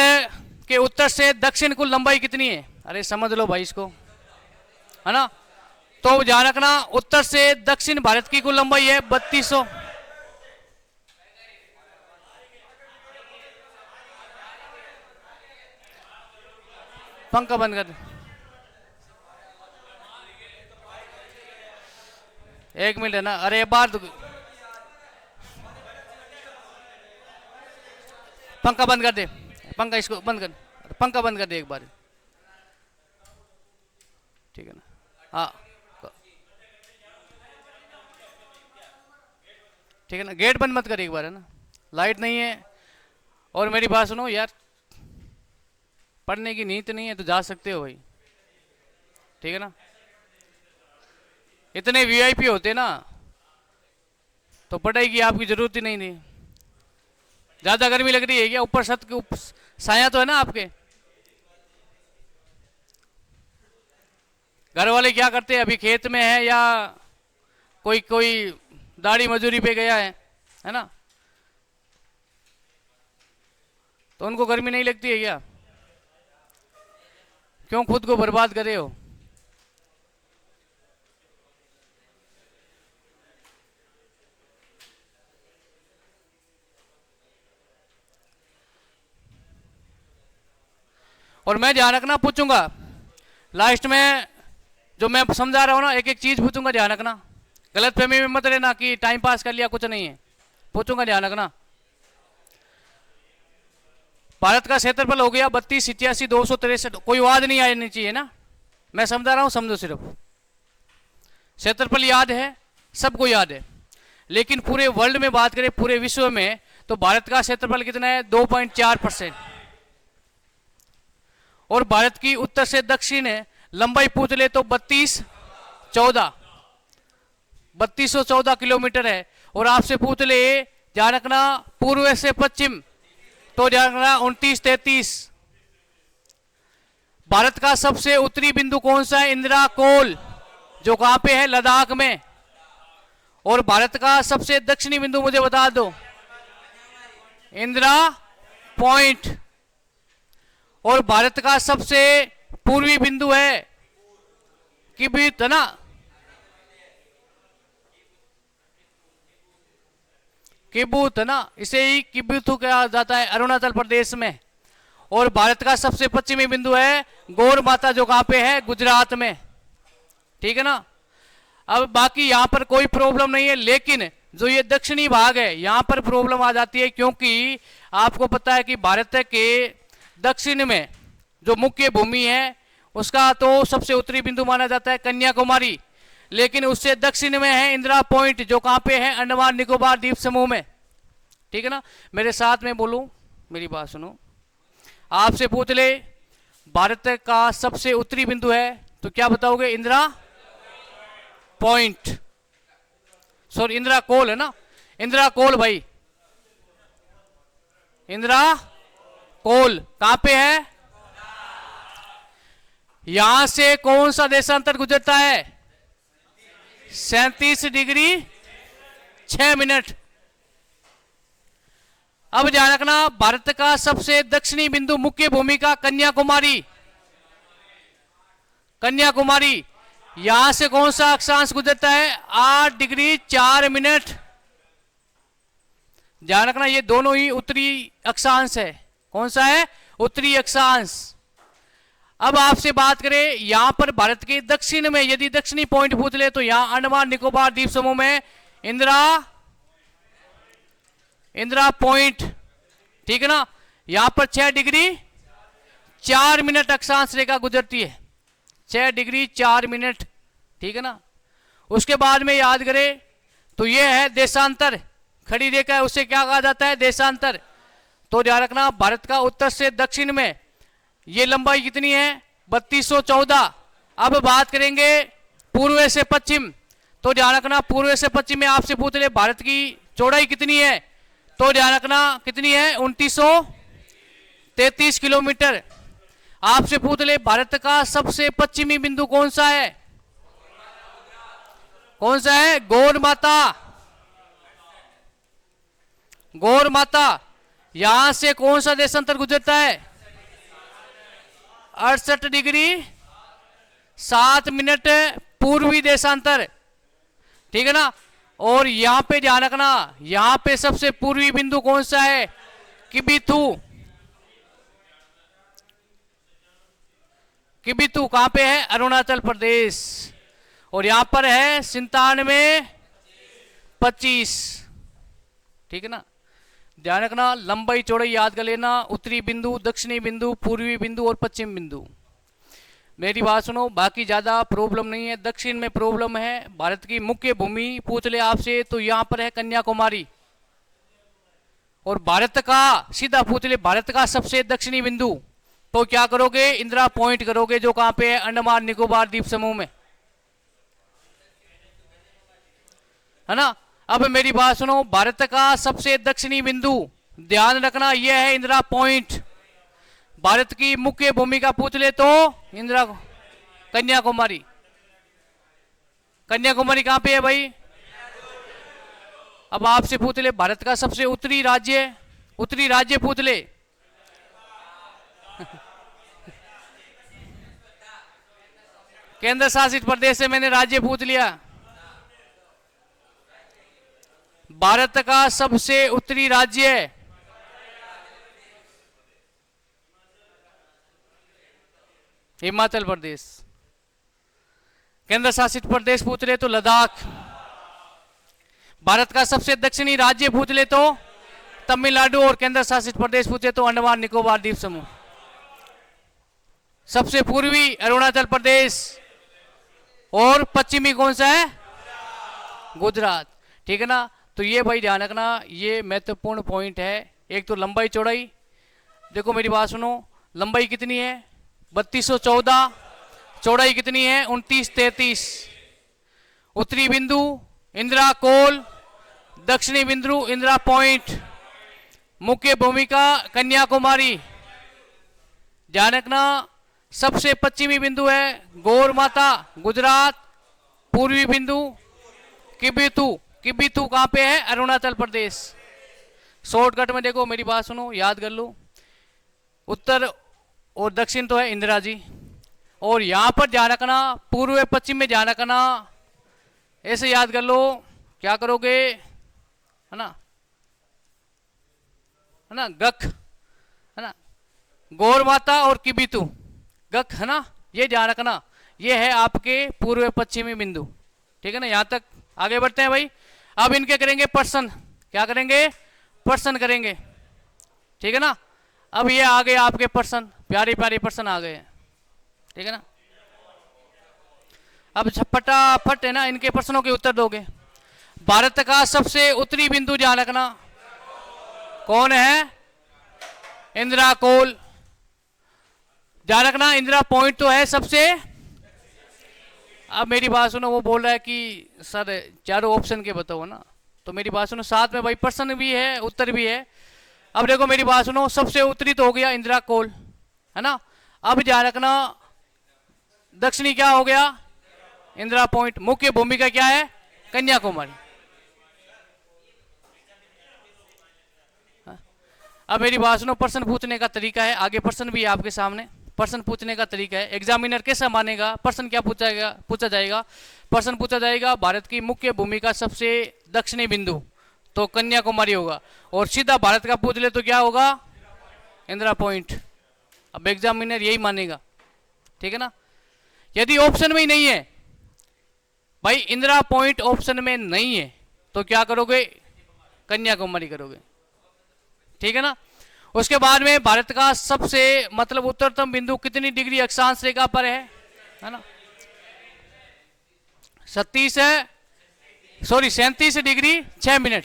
के उत्तर से दक्षिण कुल लंबाई कितनी है? अरे समझ लो भाई इसको, है ना। तो ध्यान रखना उत्तर से दक्षिण भारत की कुल लंबाई है 3200। पंखा बंद कर, एक मिनट है ना। अरे एक बार पंखा बंद कर दे, पंखा इसको बंद कर, पंखा बंद कर दे एक बार, ठीक है ना। हाँ ठीक है ना, गेट बंद मत कर एक बार, है ना, लाइट नहीं है। और मेरी बात सुनो यार, पढ़ने की नीयत नहीं है तो जा सकते हो भाई, ठीक है ना। इतने वीआईपी होते ना तो पढ़ाई की आपकी जरूरत ही नहीं थी। ज्यादा गर्मी लग रही है क्या? ऊपर छत के ऊपर साया तो है ना आपके? घर वाले क्या करते हैं? अभी खेत में है या कोई दाढ़ी मजदूरी पे गया है ना, तो उनको गर्मी नहीं लगती है क्या? क्यों खुद को बर्बाद कर रहे हो? और मैं ध्यान रखना पूछूंगा लास्ट में, जो मैं समझा रहा हूं ना, एक एक चीज पूछूंगा, ध्यान रखना, गलत फहमी में मत रहना कि टाइम पास कर लिया, कुछ नहीं है, पूछूंगा, ध्यान रखना। भारत का क्षेत्रफल हो गया 32,87,263, कोई वाद नहीं आनी चाहिए ना, मैं समझा रहा हूं, समझो सिर्फ। क्षेत्रफल याद है, सबको याद है, लेकिन पूरे वर्ल्ड में बात करें, पूरे विश्व में, तो भारत का क्षेत्रफल कितना है? 2.4%। और भारत की उत्तर से दक्षिण लंबाई पूछ ले तो 3214 किलोमीटर है। और आपसे पूछ ले, ध्यान रखना, पूर्व से पश्चिम तो ध्यान रखना 29-33। भारत का सबसे उत्तरी बिंदु कौन सा है? इंदिरा कोल, जो कहां पे है? लद्दाख में। और भारत का सबसे दक्षिणी बिंदु मुझे बता दो। इंदिरा पॉइंट। और भारत का सबसे पूर्वी बिंदु है किबित, है ना? किबूत, है ना? इसे ही किबूतु कहा जाता है अरुणाचल प्रदेश में। और भारत का सबसे पश्चिमी बिंदु है गौर माता, जो कहां पे है? गुजरात में। ठीक है ना? अब बाकी यहां पर कोई प्रॉब्लम नहीं है, लेकिन जो ये दक्षिणी भाग है यहां पर प्रॉब्लम आ जाती है, क्योंकि आपको पता है कि भारत के दक्षिण में जो मुख्य भूमि है उसका तो सबसे उत्तरी बिंदु माना जाता है कन्याकुमारी, लेकिन उससे दक्षिण में है इंदिरा पॉइंट, जो कहां पे है? अंडमान निकोबार द्वीप समूह में। ठीक है ना? मेरे साथ में बोलूं, मेरी बात सुनो। आपसे पूछ ले भारत का सबसे उत्तरी बिंदु है तो क्या बताओगे? इंदिरा पॉइंट, सॉरी इंदिरा कोल, है ना? इंदिरा कोल भाई, इंदिरा कोल कहां पे है? यहां से कौन सा देशांतर गुजरता है? 37 डिग्री 6 मिनट। अब ध्यान रखना, भारत का सबसे दक्षिणी बिंदु मुख्य भूमिका कन्याकुमारी, कन्याकुमारी। यहां से कौन सा अक्षांश गुजरता है? 8 डिग्री 4 मिनट। ध्यान रखना, ये दोनों ही उत्तरी अक्षांश है। कौन सा है? उत्तरी अक्षांश। अब आपसे बात करें यहां पर भारत के दक्षिण में, यदि दक्षिणी पॉइंट पूछ ले तो यहां अंडमान निकोबार द्वीप समूह में इंदिरा पॉइंट। ठीक है ना? यहां पर 6 डिग्री 4 मिनट अक्षांश रेखा गुजरती है, 6 डिग्री 4 मिनट। ठीक है ना? उसके बाद में याद करें तो यह है देशांतर, खड़ी रेखा है, उसे क्या कहा जाता है? देशांतर। तो ध्यान रखना, भारत का उत्तर से दक्षिण में ये लंबाई कितनी है? 3214। अब बात करेंगे पूर्व से पश्चिम, तो ध्यान रखना पूर्व से पश्चिम में आपसे पूछ ले भारत की चौड़ाई कितनी है, तो ध्यान रखना कितनी है? 2933 किलोमीटर। आपसे पूछ ले भारत का सबसे पश्चिमी बिंदु कौन सा है? कौन सा है? गौर माता, गौर माता। यहां से कौन सा देशांतर गुजरता है? 68 डिग्री 7 मिनट पूर्वी देशांतर। ठीक है ना? और यहां पे ध्यान रखना, यहां पे सबसे पूर्वी बिंदु कौन सा है? किबिथु। किबिथु कहां पे है? अरुणाचल प्रदेश। और यहां पर है 9725। ठीक है ना? ध्यान रखना, लंबाई चौड़ाई याद कर लेना, उत्तरी बिंदु, दक्षिणी बिंदु, पूर्वी बिंदु और पश्चिम बिंदु। मेरी बात सुनो, बाकी ज्यादा प्रॉब्लम नहीं है। दक्षिण में प्रॉब्लम है, भारत की मुख्य भूमि पूछ ले आपसे तो यहां पर है कन्याकुमारी। और भारत का सीधा पूछ ले भारत का सबसे दक्षिणी बिंदु, तो क्या करोगे? इंदिरा पॉइंट करोगे, जो कहां पे है? अंडमान निकोबार द्वीप समूह में, है ना? अब मेरी बात सुनो, भारत का सबसे दक्षिणी बिंदु ध्यान रखना यह है इंदिरा पॉइंट। भारत की मुख्य भूमिका पूछ ले तो इंदिरा कन्याकुमारी। कन्याकुमारी कहां पे है भाई? अब आपसे पूछ ले भारत का सबसे उत्तरी राज्य, उत्तरी राज्य पूछ ले। केंद्र शासित प्रदेश से मैंने राज्य पूछ लिया। भारत का सबसे उत्तरी राज्य हिमाचल प्रदेश। केंद्र शासित प्रदेश पूछ ले तो लद्दाख। भारत का सबसे दक्षिणी राज्य पूछ ले तो तमिलनाडु, और केंद्र शासित प्रदेश पूछे तो अंडमान निकोबार द्वीप समूह। सबसे पूर्वी अरुणाचल प्रदेश, और पश्चिमी कौन सा है? गुजरात। ठीक है ना? तो ये भाई ध्यान रखना, ये महत्वपूर्ण पॉइंट है। एक तो लंबाई चौड़ाई, देखो मेरी बात सुनो, लंबाई कितनी है? 3214। चौड़ाई कितनी है? 2933। उत्तरी बिंदु इंदिरा कोल, दक्षिणी बिंदु इंदिरा पॉइंट। मुख्य भूमिका कन्याकुमारी। ध्यान रखना सबसे पश्चिमी बिंदु है गौर माता गुजरात, पूर्वी बिंदु किबिथु। किबिथु कहां पे है? अरुणाचल प्रदेश। शॉर्टकट में देखो, मेरी बात सुनो, याद कर लो। उत्तर और दक्षिण तो है इंदिरा जी, और यहां पर ध्यान रखना पूर्व पश्चिम में ध्यान रखना, ऐसे याद कर लो। क्या करोगे? है ना, है ना, गख, है ना, गौर माता और किबिथु, गख, है ना, ये ध्यान रखना। ये है आपके पूर्व पश्चिमी बिंदु। ठीक है ना, यहां तक आगे बढ़ते हैं भाई। अब इनके करेंगे पर्सन। क्या करेंगे? पर्सन करेंगे। ठीक है ना। अब ये आ गए आपके पर्सन, प्यारे प्यारे पर्सन आ गए। ठीक है ना। अब फटाफट है ना इनके प्रश्नों के उत्तर दोगे। भारत का सबसे उत्तरी बिंदु ध्यान रखना कौन है? इंदिरा कोल। ध्यान रखना इंदिरा पॉइंट तो है सबसे। अब मेरी बात सुनो, वो बोल रहा है कि सर चारों ऑप्शन के बताओ ना, तो मेरी बात सुनो, साथ में भाई प्रश्न भी है उत्तर भी है। अब देखो मेरी बात सुनो, सबसे उत्तरी तो हो गया इंदिरा कोल, है ना। अब ध्यान रखना दक्षिणी क्या हो गया? इंदिरा पॉइंट। मुख्य भूमिका क्या है? कन्याकुमारी। अब मेरी बात सुनो, प्रश्न पूछने का तरीका है, आगे प्रश्न भी है आपके सामने। प्रश्न पूछने का तरीका है, एग्जामिनर कैसा मानेगा? प्रश्न क्या पूछा जाएगा? प्रश्न पूछा जाएगा भारत की मुख्य भूमिका सबसे दक्षिणी बिंदु, तो कन्याकुमारी होगा। और सीधा भारत का पूछ ले तो क्या होगा? इंदिरा पॉइंट। अब एग्जामिनर यही मानेगा। ठीक है ना। यदि ऑप्शन में ही नहीं है भाई, इंदिरा पॉइंट ऑप्शन में नहीं है, तो क्या करोगे? कन्याकुमारी करोगे। ठीक है ना। उसके बाद में भारत का सबसे मतलब उत्तरतम बिंदु कितनी डिग्री अक्षांश रेखा पर है ना? 37 डिग्री 6 मिनट।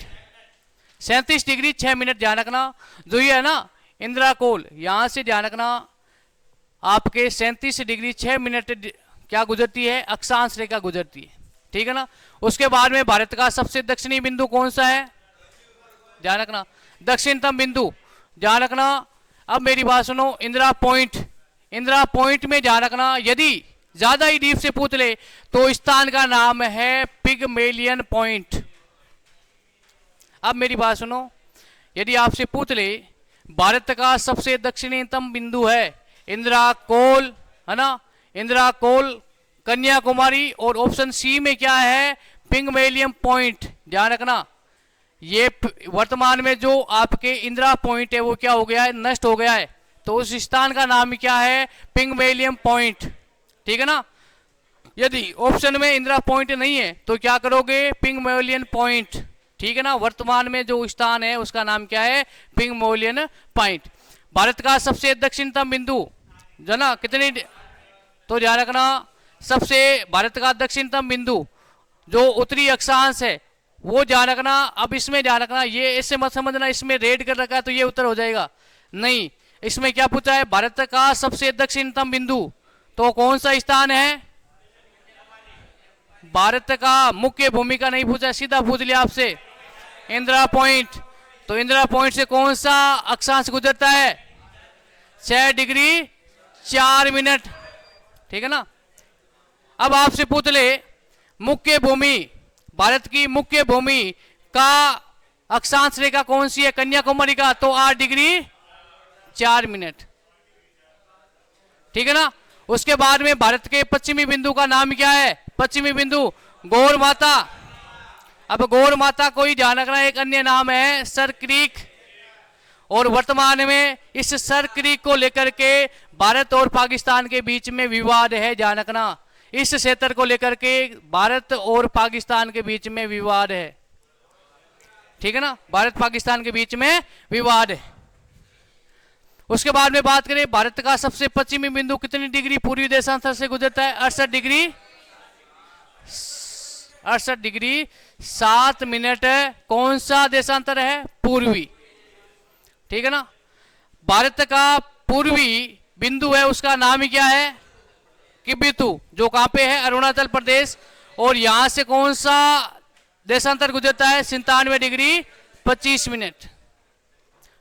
37 डिग्री 6 मिनट ध्यान रखना। जो ये है ना इंदिरा कोल, यहां से ध्यान रखना आपके 37 डिग्री 6 मिनट क्या गुजरती है? अक्षांश रेखा गुजरती है। ठीक है ना। उसके बाद में भारत का सबसे दक्षिणी बिंदु कौन सा है? ध्यान रखना दक्षिणतम बिंदु, ध्यान रखना। अब मेरी बात सुनो, इंदिरा पॉइंट। इंदिरा पॉइंट में ध्यान रखना यदि ज्यादा ही डीप से पूछ ले तो स्थान का नाम है पिगमेलियन पॉइंट। अब मेरी बात सुनो, यदि आपसे पूछ ले भारत का सबसे दक्षिणतम बिंदु है इंदिरा कोल, है ना, इंदिरा कोल, कन्याकुमारी, और ऑप्शन सी में क्या है? Pygmalion point. ध्यान रखना ये वर्तमान में जो आपके इंदिरा पॉइंट है वो क्या हो गया है? नष्ट हो गया है। तो उस स्थान का नाम क्या है? Pygmalion point. ठीक है ना। यदि ऑप्शन में इंदिरा पॉइंट नहीं है तो क्या करोगे? Pygmalion point. ठीक है ना। वर्तमान में जो स्थान है उसका नाम क्या है? Pygmalion point. भारत का सबसे दक्षिणतम बिंदु जो ना कितनी, तो ध्यान रखना सबसे भारत का दक्षिणतम बिंदु जो उत्तरी अक्षांश है वो ध्यान रखना। अब इसमें ध्यान रखना, ये ऐसे मत समझना इसमें रेड कर रखा है तो ये उत्तर हो जाएगा, नहीं। इसमें क्या पूछा है? भारत का सबसे दक्षिणतम बिंदु, तो कौन सा स्थान है? भारत का मुख्य भूमिका नहीं पूछा, सीधा पूछ लिया आपसे इंदिरा पॉइंट। तो इंदिरा पॉइंट से कौन सा अक्षांश गुजरता है? 6 डिग्री 4 मिनट। ठीक है ना। अब आपसे पूछ ले मुख्य भूमि, भारत की मुख्य भूमि का अक्षांश रेखा कौन सी है? कन्याकुमारी का, तो 8 डिग्री 4 मिनट। ठीक है ना। उसके बाद में भारत के पश्चिमी बिंदु का नाम क्या है? पश्चिमी बिंदु गौर माता। अब गौर माता को ही ध्यान रखना, एक अन्य नाम है सर क्रीक, और वर्तमान में इस सर क्रीक को लेकर के भारत और पाकिस्तान के बीच में विवाद है। ध्यान रखना इस क्षेत्र को लेकर के भारत और पाकिस्तान के बीच में विवाद है। ठीक है ना। भारत पाकिस्तान के बीच में विवाद है। उसके बाद में बात करें भारत का सबसे पश्चिमी बिंदु कितनी डिग्री पूर्वी देशांतर से गुजरता है? 68 डिग्री 7 मिनट। कौन सा देशांतर है? पूर्वी। ठीक है ना। भारत का पूर्वी बिंदु है उसका नाम ही क्या है? किबिथु, जो कहां पे है? अरुणाचल प्रदेश। और यहां से कौन सा देशांतर गुजरता है? 97 डिग्री 25 मिनट।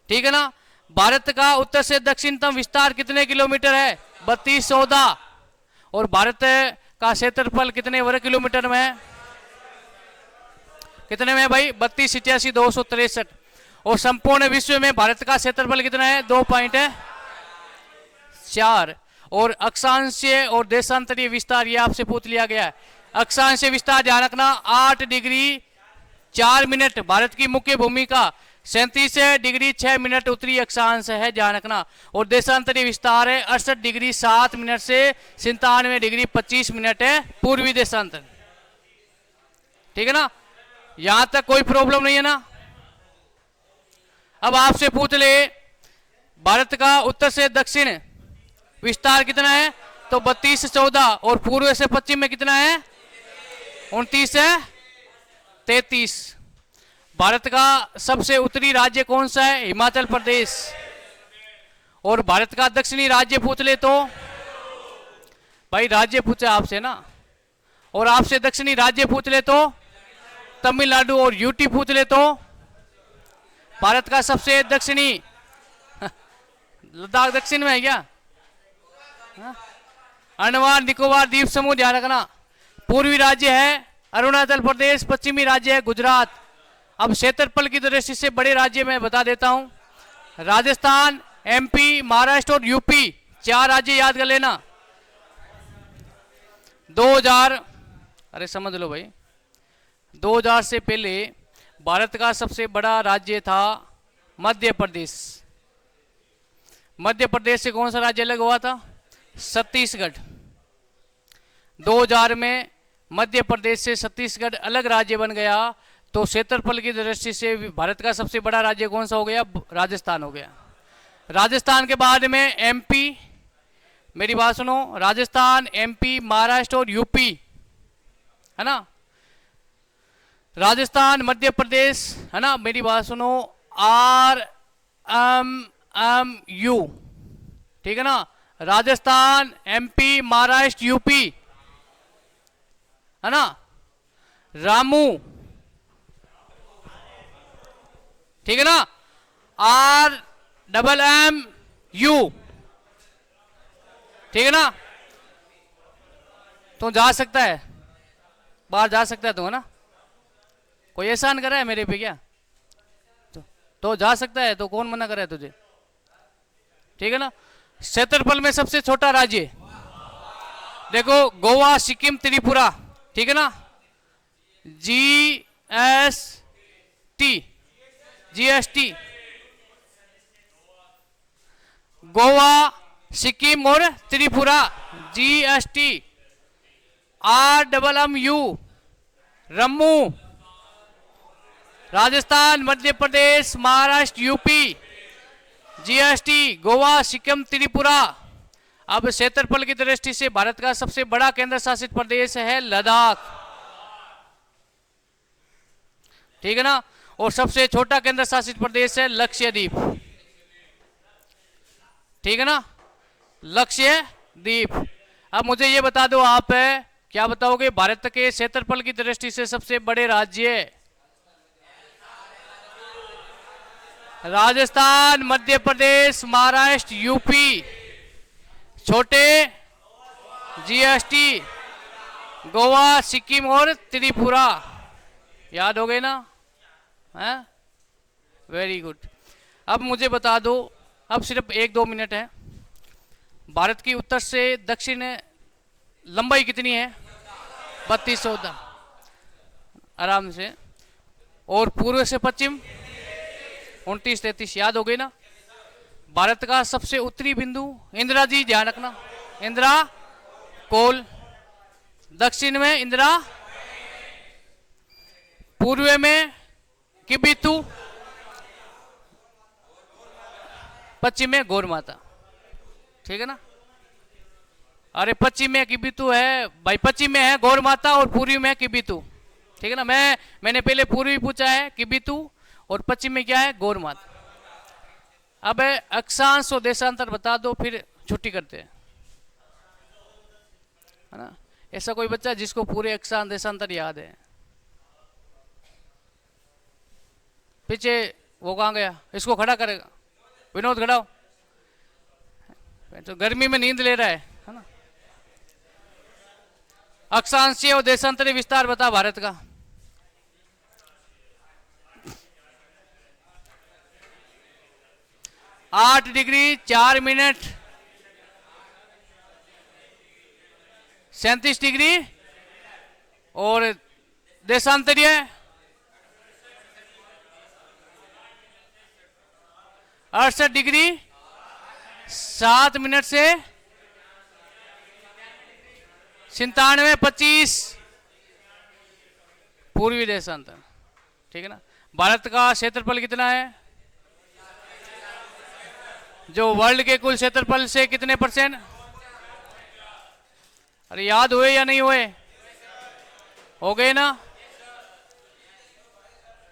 ठीक है ना। भारत का उत्तर से दक्षिणतम विस्तार कितने किलोमीटर है? 3214। और भारत का क्षेत्रफल कितने वर्ग किलोमीटर में है? कितने में भाई? 3287,263। और संपूर्ण विश्व में भारत का क्षेत्रफल कितना है? 2.4। और अक्षांशीय और देशांतरीय विस्तार ये आपसे पूछ लिया गया है। अक्षांशीय विस्तार ध्यान रखना 8 डिग्री 4 मिनट भारत की मुख्य भूमिका, 37 डिग्री 6 मिनट उत्तरी अक्षांश है, ध्यान रखना। और देशांतरीय विस्तार है 68 डिग्री 7 मिनट से 97 डिग्री 25 मिनट है पूर्वी देशांतर। ठीक है ना, यहां तक कोई प्रॉब्लम नहीं है ना। अब आपसे पूछ ले भारत का उत्तर से दक्षिण विस्तार कितना है? तो 32 से 14। और पूर्व से पश्चिम में कितना है? 29 से 33। भारत का सबसे उत्तरी राज्य कौन सा है? हिमाचल प्रदेश। और भारत का दक्षिणी राज्य पूछ ले तो भाई राज्य पूछा आपसे ना, और आपसे दक्षिणी राज्य पूछ ले तो तमिलनाडु। और यूटी पूछ ले तो भारत का सबसे दक्षिणी लद्दाख दक्षिण में है क्या? अंडमान निकोबार द्वीप समूह, ध्यान रखना। पूर्वी राज्य है अरुणाचल प्रदेश, पश्चिमी राज्य है गुजरात। अब क्षेत्रफल की दृष्टि से बड़े राज्य मैं बता देता हूं, राजस्थान, एमपी, महाराष्ट्र और यूपी, 4 राज्य याद कर लेना। 2000 अरे समझ लो भाई, 2000 से पहले भारत का सबसे बड़ा राज्य था मध्य प्रदेश। मध्य प्रदेश से कौन सा राज्य अलग हुआ था? छत्तीसगढ़। 2000 में मध्य प्रदेश से छत्तीसगढ़ अलग राज्य बन गया, तो क्षेत्रफल की दृष्टि से भारत का सबसे बड़ा राज्य कौन सा हो गया? राजस्थान हो गया। राजस्थान के बाद में एमपी, मेरी बात सुनो, राजस्थान, एमपी, महाराष्ट्र और यूपी, है ना। राजस्थान, मध्य प्रदेश, है ना, मेरी बात सुनो, RMU, ठीक है ना। राजस्थान, एमपी, महाराष्ट्र, यूपी, है ना। रामू, ठीक है ना। RMMU, ठीक है ना। तो जा सकता है, बाहर जा सकता है तू, है ना। कोई एहसान करा है मेरे पे क्या? तो जा सकता है, तो कौन मना कर रहा है तुझे? ठीक है ना। क्षेत्रफल में सबसे छोटा राज्य देखो, गोवा, सिक्किम, त्रिपुरा, ठीक है ना। GST, गोवा, सिक्किम और Tripura, GST। RMMU, Rammu, Rajasthan, Madhya Pradesh, Maharashtra, UP, GST, Goa, Sikkim, Tripura. अब क्षेत्रफल की दृष्टि से भारत का सबसे बड़ा केंद्र शासित प्रदेश है लद्दाख, ठीक है ना। और सबसे छोटा केंद्र शासित प्रदेश है लक्षद्वीप, ठीक है ना, लक्षद्वीप। अब मुझे ये बता दो, आप क्या बताओगे भारत के क्षेत्रफल की दृष्टि से सबसे बड़े राज्य? राजस्थान, मध्य प्रदेश, महाराष्ट्र, यूपी। छोटे GST, गोवा, सिक्किम और त्रिपुरा। याद हो गए ना? हैं? Very good. अब मुझे बता दो, अब सिर्फ 1-2 मिनट है, भारत की उत्तर से दक्षिण लंबाई कितनी है? 3214, आराम से। और पूर्व से पश्चिम 29-33, याद हो गई ना। भारत का सबसे उत्तरी बिंदु इंदिरा जी, ध्यान रखना, इंदिरा कोल। दक्षिण में इंदिरा, पूर्व में किबिथू, पश्चिम में गौर माता, ठीक है ना। अरे पश्चिम में किबिथू है भाई, पश्चिम में है गौर माता और पूर्वी में किबिथू, ठीक है ना। मैंने पहले पूर्वी पूछा है किबिथू, और पश्चिम में क्या है? गौर माता। अब अक्षांश और देशांतर बता दो, फिर छुट्टी करते हैं, है ना। ऐसा कोई बच्चा जिसको पूरे अक्षांश देशांतर याद है? पीछे वो कहाँ गया? इसको खड़ा करेगा। विनोद खड़ा हो, तो गर्मी में नींद ले रहा है ना। अक्षांशीय और देशांतरी विस्तार बता भारत का। आठ डिग्री 4 मिनट 37 डिग्री और देशांतरीय 68 डिग्री 7 मिनट से 97 25 पूर्वी देशांतर। ठीक है ना। भारत का क्षेत्रफल कितना है, जो वर्ल्ड के कुल क्षेत्रफल से कितने %? अरे याद हुए या नहीं हुए? हो गए ना।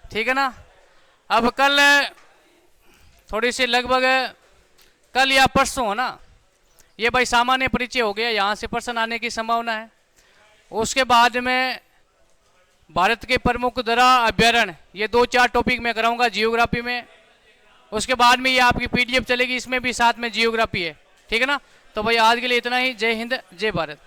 ठीक है ना। अब कल थोड़ी सी लगभग कल या परसों है ना, ये भाई सामान्य परिचय हो गया, यहाँ से प्रश्न आने की संभावना है। उसके बाद में भारत के प्रमुख दरा अभ्यारण्य, ये 2-4 टॉपिक मैं कराऊंगा जियोग्राफी में। उसके बाद में ये आपकी पीडीएफ चलेगी, इसमें भी साथ में जियोग्राफी है। ठीक है ना। तो भाई आज के लिए इतना ही। जय हिंद, जय भारत।